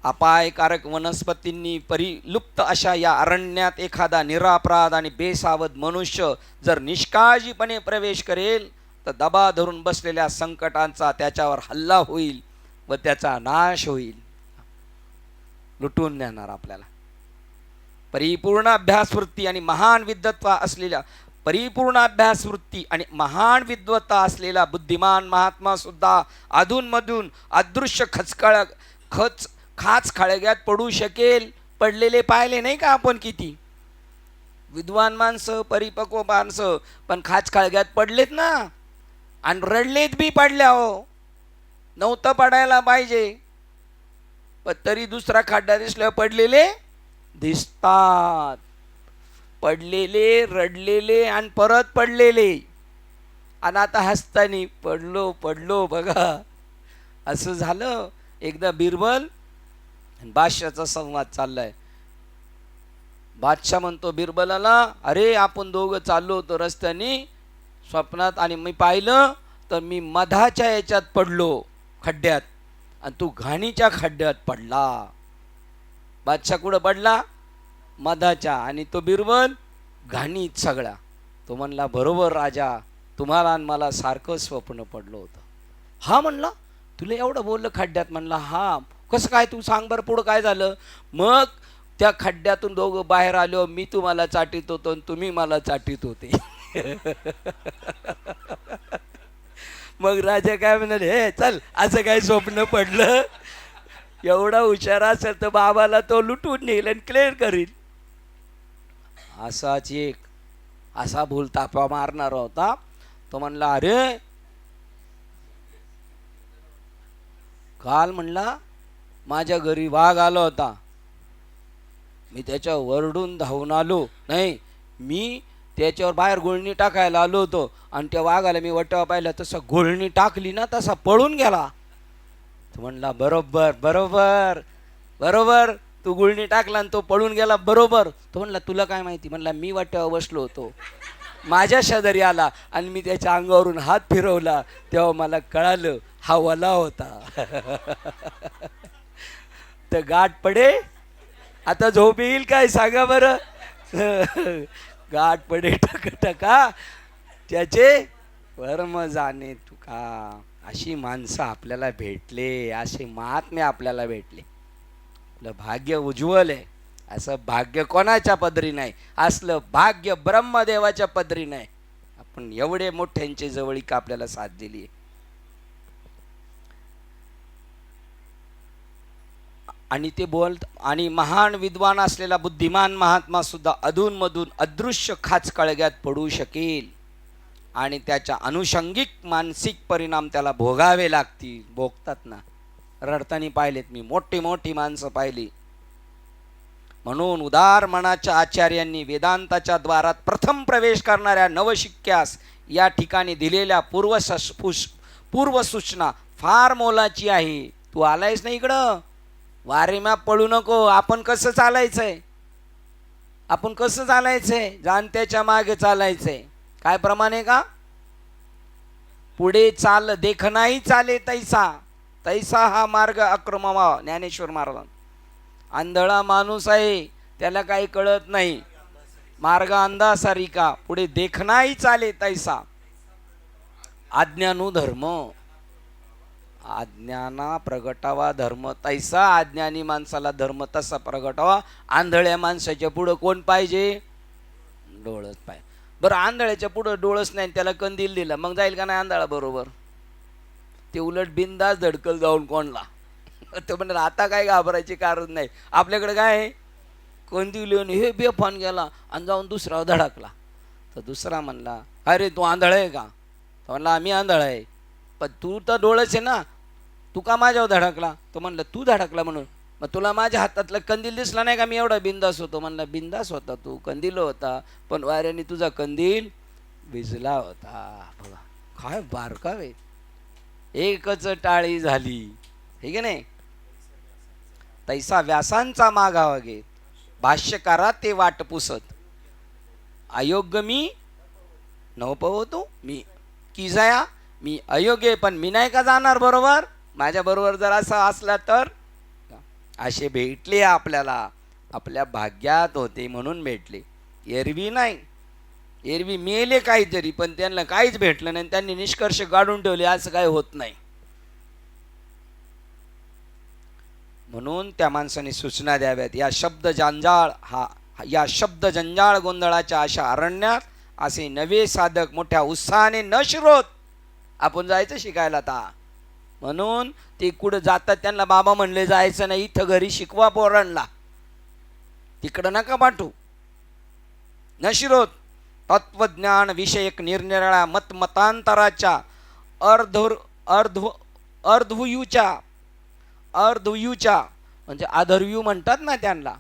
अपायकारक वनस्पतींनी परिलुप्त अशा या अरण्यात एखादा निरापराध आणि बेसावध मनुष्य जर निष्काळजीपणे प्रवेश करेल तर दबा धरून बसलेल्या संकटांचा त्याच्यावर हल्ला होईल व त्याचा नाश होईल. लुटून नेणार आपल्याला. परिपूर्ण अभ्यासवृत्ती आणि महान विद्वत्ता असलेला बुद्धिमान महात्मा सुद्धा अधूनमधून अदृश्य खाच खळग्यात पडू शकेल. पडलेले पाहिले नाही का आपण? किती विद्वान माणसं परिपक्व माणसं पण खाच खळग्यात पडलेत ना, आणि रडलेत बी पडल्या. हो, नव्हतं पडायला पाहिजे पण तरी दुसरा खड्डा दिसल्यावर पडलेले दिसतात. पडलेले रडलेले आणि परत पडलेले आणि आता हसतानी पडलो बघा असं झालं. एकदा बिरबल बादशाचा संवाद चाललाय. बादशाह म्हणतो बिरबलाला, अरे आपण दोघं चाललो होतो रस्त्याने स्वप्नात आणि मी पाहिलं तर मी मधाच्या याच्यात पडलो खड्ड्यात आणि तू घाणीच्या खड्ड्यात पडला. बादशाह कुठं पडला? मधाच्या. आणि तो बिरबल घाणीत सगळा. तो म्हणला बरोबर राजा, तुम्हाला आणि मला सारखं स्वप्न पडलं होतं. हा म्हणला तुला एवढं बोललं खड्ड्यात? म्हणला हा. कसं काय? तू सांग बरं पुढं काय झालं? मग त्या खड्ड्यातून दोघं बाहेर आलो. मी तुम्हाला चाटीत होतो आणि तुम्ही मला चाटीत होते. मग राजा काय म्हणाले, हे चल, असं काय स्वप्न पडलं? एवढा हुशार असेल तर बाबाला तो लुटून नेईल आणि क्लिअर करील. असाच एक असा भूलतापा मारणार होता. तो म्हणला अरे काल म्हणला माझ्या घरी वाघ आला होता, मी त्याच्या वरडून धावून आलो. नाही, मी त्याच्यावर बाहेर गुळणी टाकायला आलो होतो आणि त्या वाघाला मी वटवा पाहिला, तसं गुळणी टाकली ना तसा पळून गेला. तो म्हणला बरोबर बरोबर बरोबर, तू गुळणी टाकला आणि तो पळून गेला बरोबर. तो म्हणला तुला काय माहिती? म्हणला मी वाट्यावर बसलो होतो, माझ्या शेजारी आला आणि मी त्याच्या अंगावरून हात फिरवला, तेव्हा मला कळालं हा वला होता. तर गाठ पडे, आता झोप येईल काय सांगा बरं? गाठ पडे टका त्याचे वर्म जाणे तुका. अशी माणसं आपल्याला भेटले, असे महात्मे आपल्याला भेटले. आपलं भाग्य उज्ज्वल आहे. असं भाग्य कोणाच्या पदरी नाही, असलं भाग्य ब्रह्मदेवाच्या पदरी नाही. आपण एवढे मोठ्यांची जवळीक आपल्याला साथ दिली आहे. आणि ते आणि महान विद्वान असलेला बुद्धिमान महात्मा सुद्धा अधूनमधून अदृश्य खाचकळग्यात पडू शकेल आणि त्याच्या अनुषंगिक मानसिक परिणाम त्याला भोगावे लागतील. भोगतात ना, रडतानी पाहिलेत मी, मोठी मोठी माणसं पाहिली. म्हणून उदार मनाच्या आचार्यांनी वेदांताच्या द्वारात प्रथम प्रवेश करणाऱ्या नवशिक्यास या ठिकाणी दिलेल्या पूर्वसूचना फार मोलाची आहे. तू आलायस ना इकडं, वारेमा पळू नको. आपण कसं चालायचंय? आपण कसं चालायचंय? जाणत्याच्या मागे चालायचंय. काय प्रमाणे का? पुढे चाल देखनाही चाले तैसा, तैसा हा मार्ग अक्रमवा. ज्ञानेश्वर महाराज. आंधळा माणूस आहे, त्याला काही कळत नाही. मार्ग अंधासारिका, पुढे देखनाही चाले तैसा. आज्ञानु धर्म, अज्ञाना प्रगटावा धर्म तैसा. अज्ञानी माणसाला धर्म तसा प्रगटावा. आंधळ्या माणसाच्या पुढं कोण पाहिजे? डोळस पाहिजे. बरं, आंधळ्याच्या पुढं डोळस नाही, त्याला कंदील दिला, मग जाईल का नाही आंधळा बरोबर? ते उलट बिंदास धडकल जाऊन कोणला. तो म्हणलं आता काय घाबरायचे कारण नाही. आपल्याकडे काय आहे? कंदील लिहून हे बेफान गेला आणि जाऊन दुसरा धडकला. तर दुसरा म्हणला अरे तू आंधळ आहे का? तो म्हणला आम्ही आंधळ आहे. पण तू तर डोळस आहे ना, तू का माझ्यावर धडकला? तो म्हणलं तू धडकला म्हणून. मग तुला माझ्या हातातला कंदील दिसला नाही का? मी एवढा बिंदास होतो. म्हणला बिंदास होता तू, कंदील होता, पण वाऱ्याने तुझा कंदील भिजला होता. बघा काय बारकावे. एकच टाळी झाली, हे की नाही? तैसा व्यासांचा मागावा घेत भाष्यकारात ते वाट पुसत. अयोग्य मी नवपवतो मी की जया. मी अयोग्य, पण मी नाही का जाणार बरोबर? माझ्या बरोबर जर असं असला तर. असे भेटले आपल्याला, आपल्या भाग्यात होते म्हणून भेटले. एरवी नाही, एरवी मेले काहीतरी, पण त्यांना काहीच भेटलं नाही, त्यांनी निष्कर्ष काढून ठेवले. असं काही होत नाही. म्हणून त्या माणसाने सूचना द्याव्यात. या शब्द जंजाळ गोंधळाच्या अशा अरण्यात असे नवे साधक मोठ्या उत्साहाने न शिरोत आपण जायचं शिकायला आता. म्हणून ते कुठं जातात त्यांना बाबा म्हणले जायचं नाही, इथं घरी शिकवा पोरांना, तिकडं नका पाठवू. न शिरोत तत्वज्ञान विषयक निरनिराळ्या मतमतांतराच्या अर्धव्यूच्या म्हणजे अधर्व्यू म्हणतात ना त्यांना,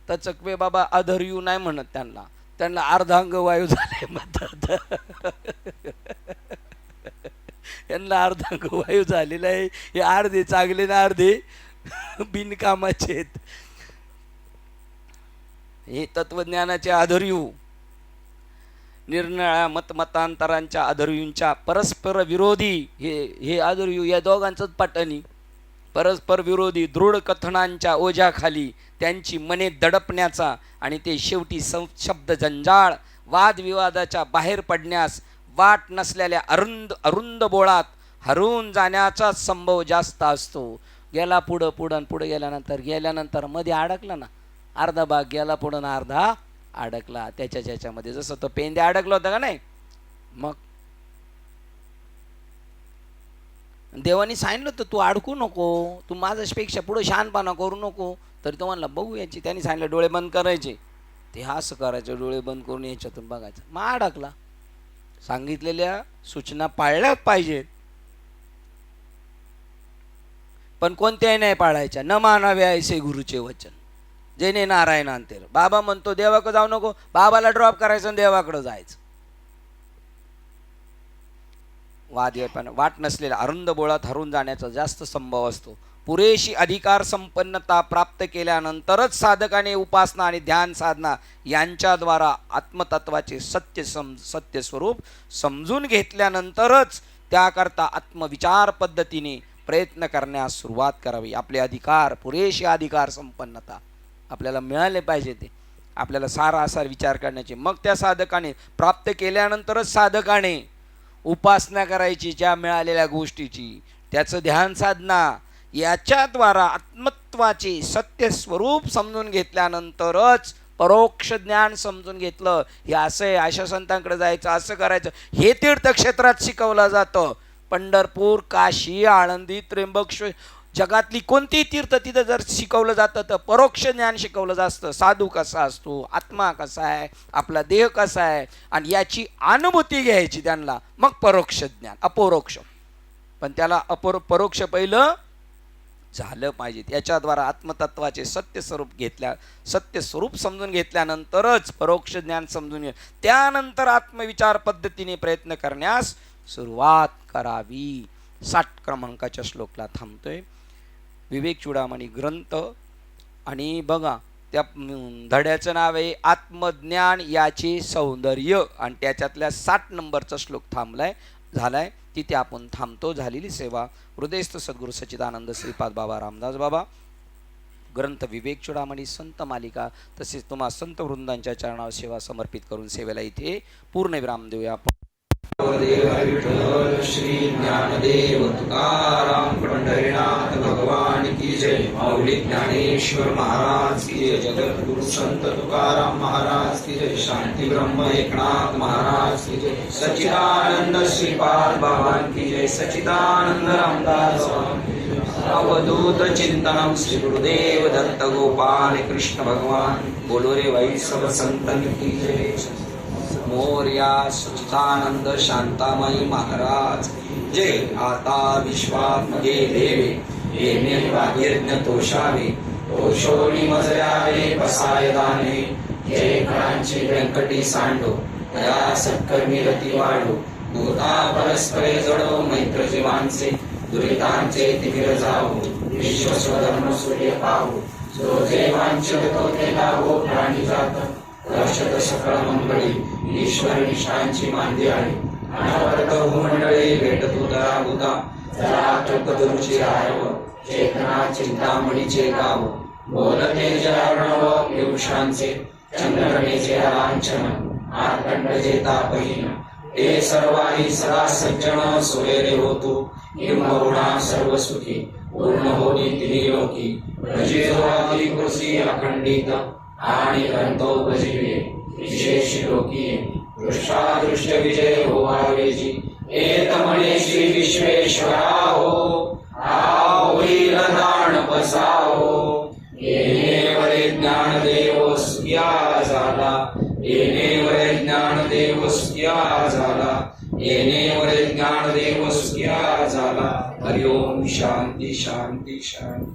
तर चकवे बाबा अधर्व्यू नाही म्हणत त्यांना, त्यांना अर्धांग वायू झाले म्हणतात. यांना अर्धांग वायू झालेला आहे. हे अर्धे चांगले ना अर्धे बिनकामाचे आहेत. हे तत्वज्ञानाचे अधर्व्यू, निरनिराळ्या मतमतांतरांच्या अधर्व्यूंच्या परस्पर विरोधी हे अधर्व्यू, या दोघांचंच पटणी. परस्पर विरोधी दृढ कथनांच्या ओझ्याखाली त्यांची मने दडपण्याचा आणि ते शेवटी शब्द जंजाळ वादविवादाच्या बाहेर पडण्यास वाट नसलेल्या अरुंद बोळात हरवून जाण्याचा संभव जास्त असतो. गेला पुढं गेल्यानंतर मध्ये अडकला ना, अर्धा भाग गेला पुढं अर्धा अडकला त्याच्यामध्ये, जसं तो पेंद्या अडकला होता का नाही. मग देवानी सांगितलं होतं तू अडकू नको, तू माझ्यापेक्षा पुढे शहाणपणा करू नको, तरी तो म्हणला बघू याची. त्यांनी सांगितलं डोळे बंद करायचे, ते असं करायचं, डोळे बंद करून याच्यातून बघायचं. मग अडकला. सांगितलेल्या सूचना पाळल्याच पाहिजेत, पण कोणत्याही नाही पाळायच्या. न मानावे ऐसे गुरुचे वचन, जेने नारायण अंतेर. बाबा म्हणतो देवाकडे जाऊ नको, बाबाला ड्रॉप करायचं आणि देवाकडे जायचं. वाट नसलेल्या अरुंद बोळात हरून जाण्याचा जास्त संभव असतो. पुरेशी अधिकार संपन्नता प्राप्त केल्यानंतरच साधकाने उपासना आणि ध्यान साधना यांच्याद्वारा आत्मतत्वाचे सत्य स्वरूप समजून घेतल्यानंतरच त्याकरता आत्मविचार पद्धतीने प्रयत्न करण्यास सुरुवात करावी. आपले अधिकार, पुरेशी अधिकार संपन्नता आपल्याला मिळाले पाहिजे. ते आपल्याला सारासार विचार करण्याचे, मग त्या साधकाने प्राप्त केल्यानंतरच साधकाने उपासना करायची ज्या मिळालेल्या गोष्टीची, त्याचं ध्यान साधना याच्याद्वारा आत्मत्वाचे सत्य स्वरूप समजून घेतल्यानंतरच परोक्ष ज्ञान समजून घेतलं. हे असं आहे, अशा संतांकडे जायचं, असं करायचं, हे तीर्थक्षेत्रात शिकवलं जातं. पंढरपूर, काशी, आळंदी, त्र्यंबकेश्वर, जगातली कोणतीही तीर्थ तिथं जर शिकवलं जातं तर परोक्ष ज्ञान शिकवलं जातं. साधू कसा असतो, आत्मा कसा आहे, आपला देह कसा आहे, आणि याची अनुभूती घ्यायची त्यांना, मग परोक्ष ज्ञान. अपरोक्ष, पण त्याला परोक्ष पहिलं झालं पाहिजे. याच्याद्वारा आत्मतत्वाचे सत्य स्वरूप समजून घेतल्यानंतरच परोक्ष ज्ञान समजून त्यानंतर आत्मविचार पद्धतीने प्रयत्न करण्यास सुरुवात करावी. 60 क्रमांकाच्या श्लोकला थांबतोय. विवेक चूडामणी ग्रंथ, आणि बघा त्या धड्याचं नाव आहे आत्मज्ञान याचे सौंदर्य, आणि त्याच्यातल्या 60 नंबरचा श्लोक झालाय. तिथे आपण थांबतो. झालेली सेवा हृदयस्थ सद्गुरू सच्चिदानंद श्रीपाद बाबा रामदास बाबा, ग्रंथ विवेक चूडामणी, संत मालिका, तसेच तुम्हा संत वृंदांच्या चरणावर सेवा समर्पित करून सेवेला इथे पूर्ण विराम देऊया. श्री ज्ञानदेव तुकाराम पंढरीनाथ भगवान की जय. माऊली ज्ञानेश्वर महाराज की जय. जगद्गुरु संत तुकाराम महाराज की जय. शांती ब्रह्म एकनाथ महाराज की जय. सच्चिदानंद श्रीपाद बाबा की जय. सच्चिदानंद रामदास अवधूत चिंतनम श्री गुरुदेव दत्त गोपाल कृष्ण भगवान. बोलो रे वैष्णव संतन की जय. मोर्या सच्चिदानंद शांतामयी महाराज जय. आता विश्वात्मके देवे येणे वाग्यज्ञ तोषावे. तोषोणी मजरावे पसाय दाने. जय कांची व्यंकटी सांडो. दया सत्कर्मी रती वाढो. भूता परस्परे जडो. मैत्र जीवांचे दुरितांचे तिमिर जावो. विश्व स्वधर्म सूर्य पावो. जो जे वांछित तो ते लाभो. प्राणी जात रक्षत सकळ मंगळी. ईश्वर निष्ठांची मांदी आहे. अनावर्त मंडळी भेटत उदरा जरा कल्पतरुची आयव. चेतना चिंतामणीचे गाव. बोलते जरार्णव पियुषांचे. चंद्रमेचे लांछन आर्कंड जेता बहीण. ते सर्वाही सदा सज्जन सोयरे होतो. किंबहुना सर्व सुखी पूर्ण होती तिन्ही लोकी. भजितो आदी कृषी अखंडित आणि ग्रंथो भजिवे विशेष लोकी. दृष्टादृष्ट विजय होवावेची. एत म्हणे श्री विश्वेश्वरा हो. होईल दान बसावो. येणे वरे ज्ञानदेव सुया झाला. येणे वरे ज्ञानदेव सुया झाला. येणे वरे ज्ञानदेव सुया झाला. हरि ओम. शांती शांती शांती.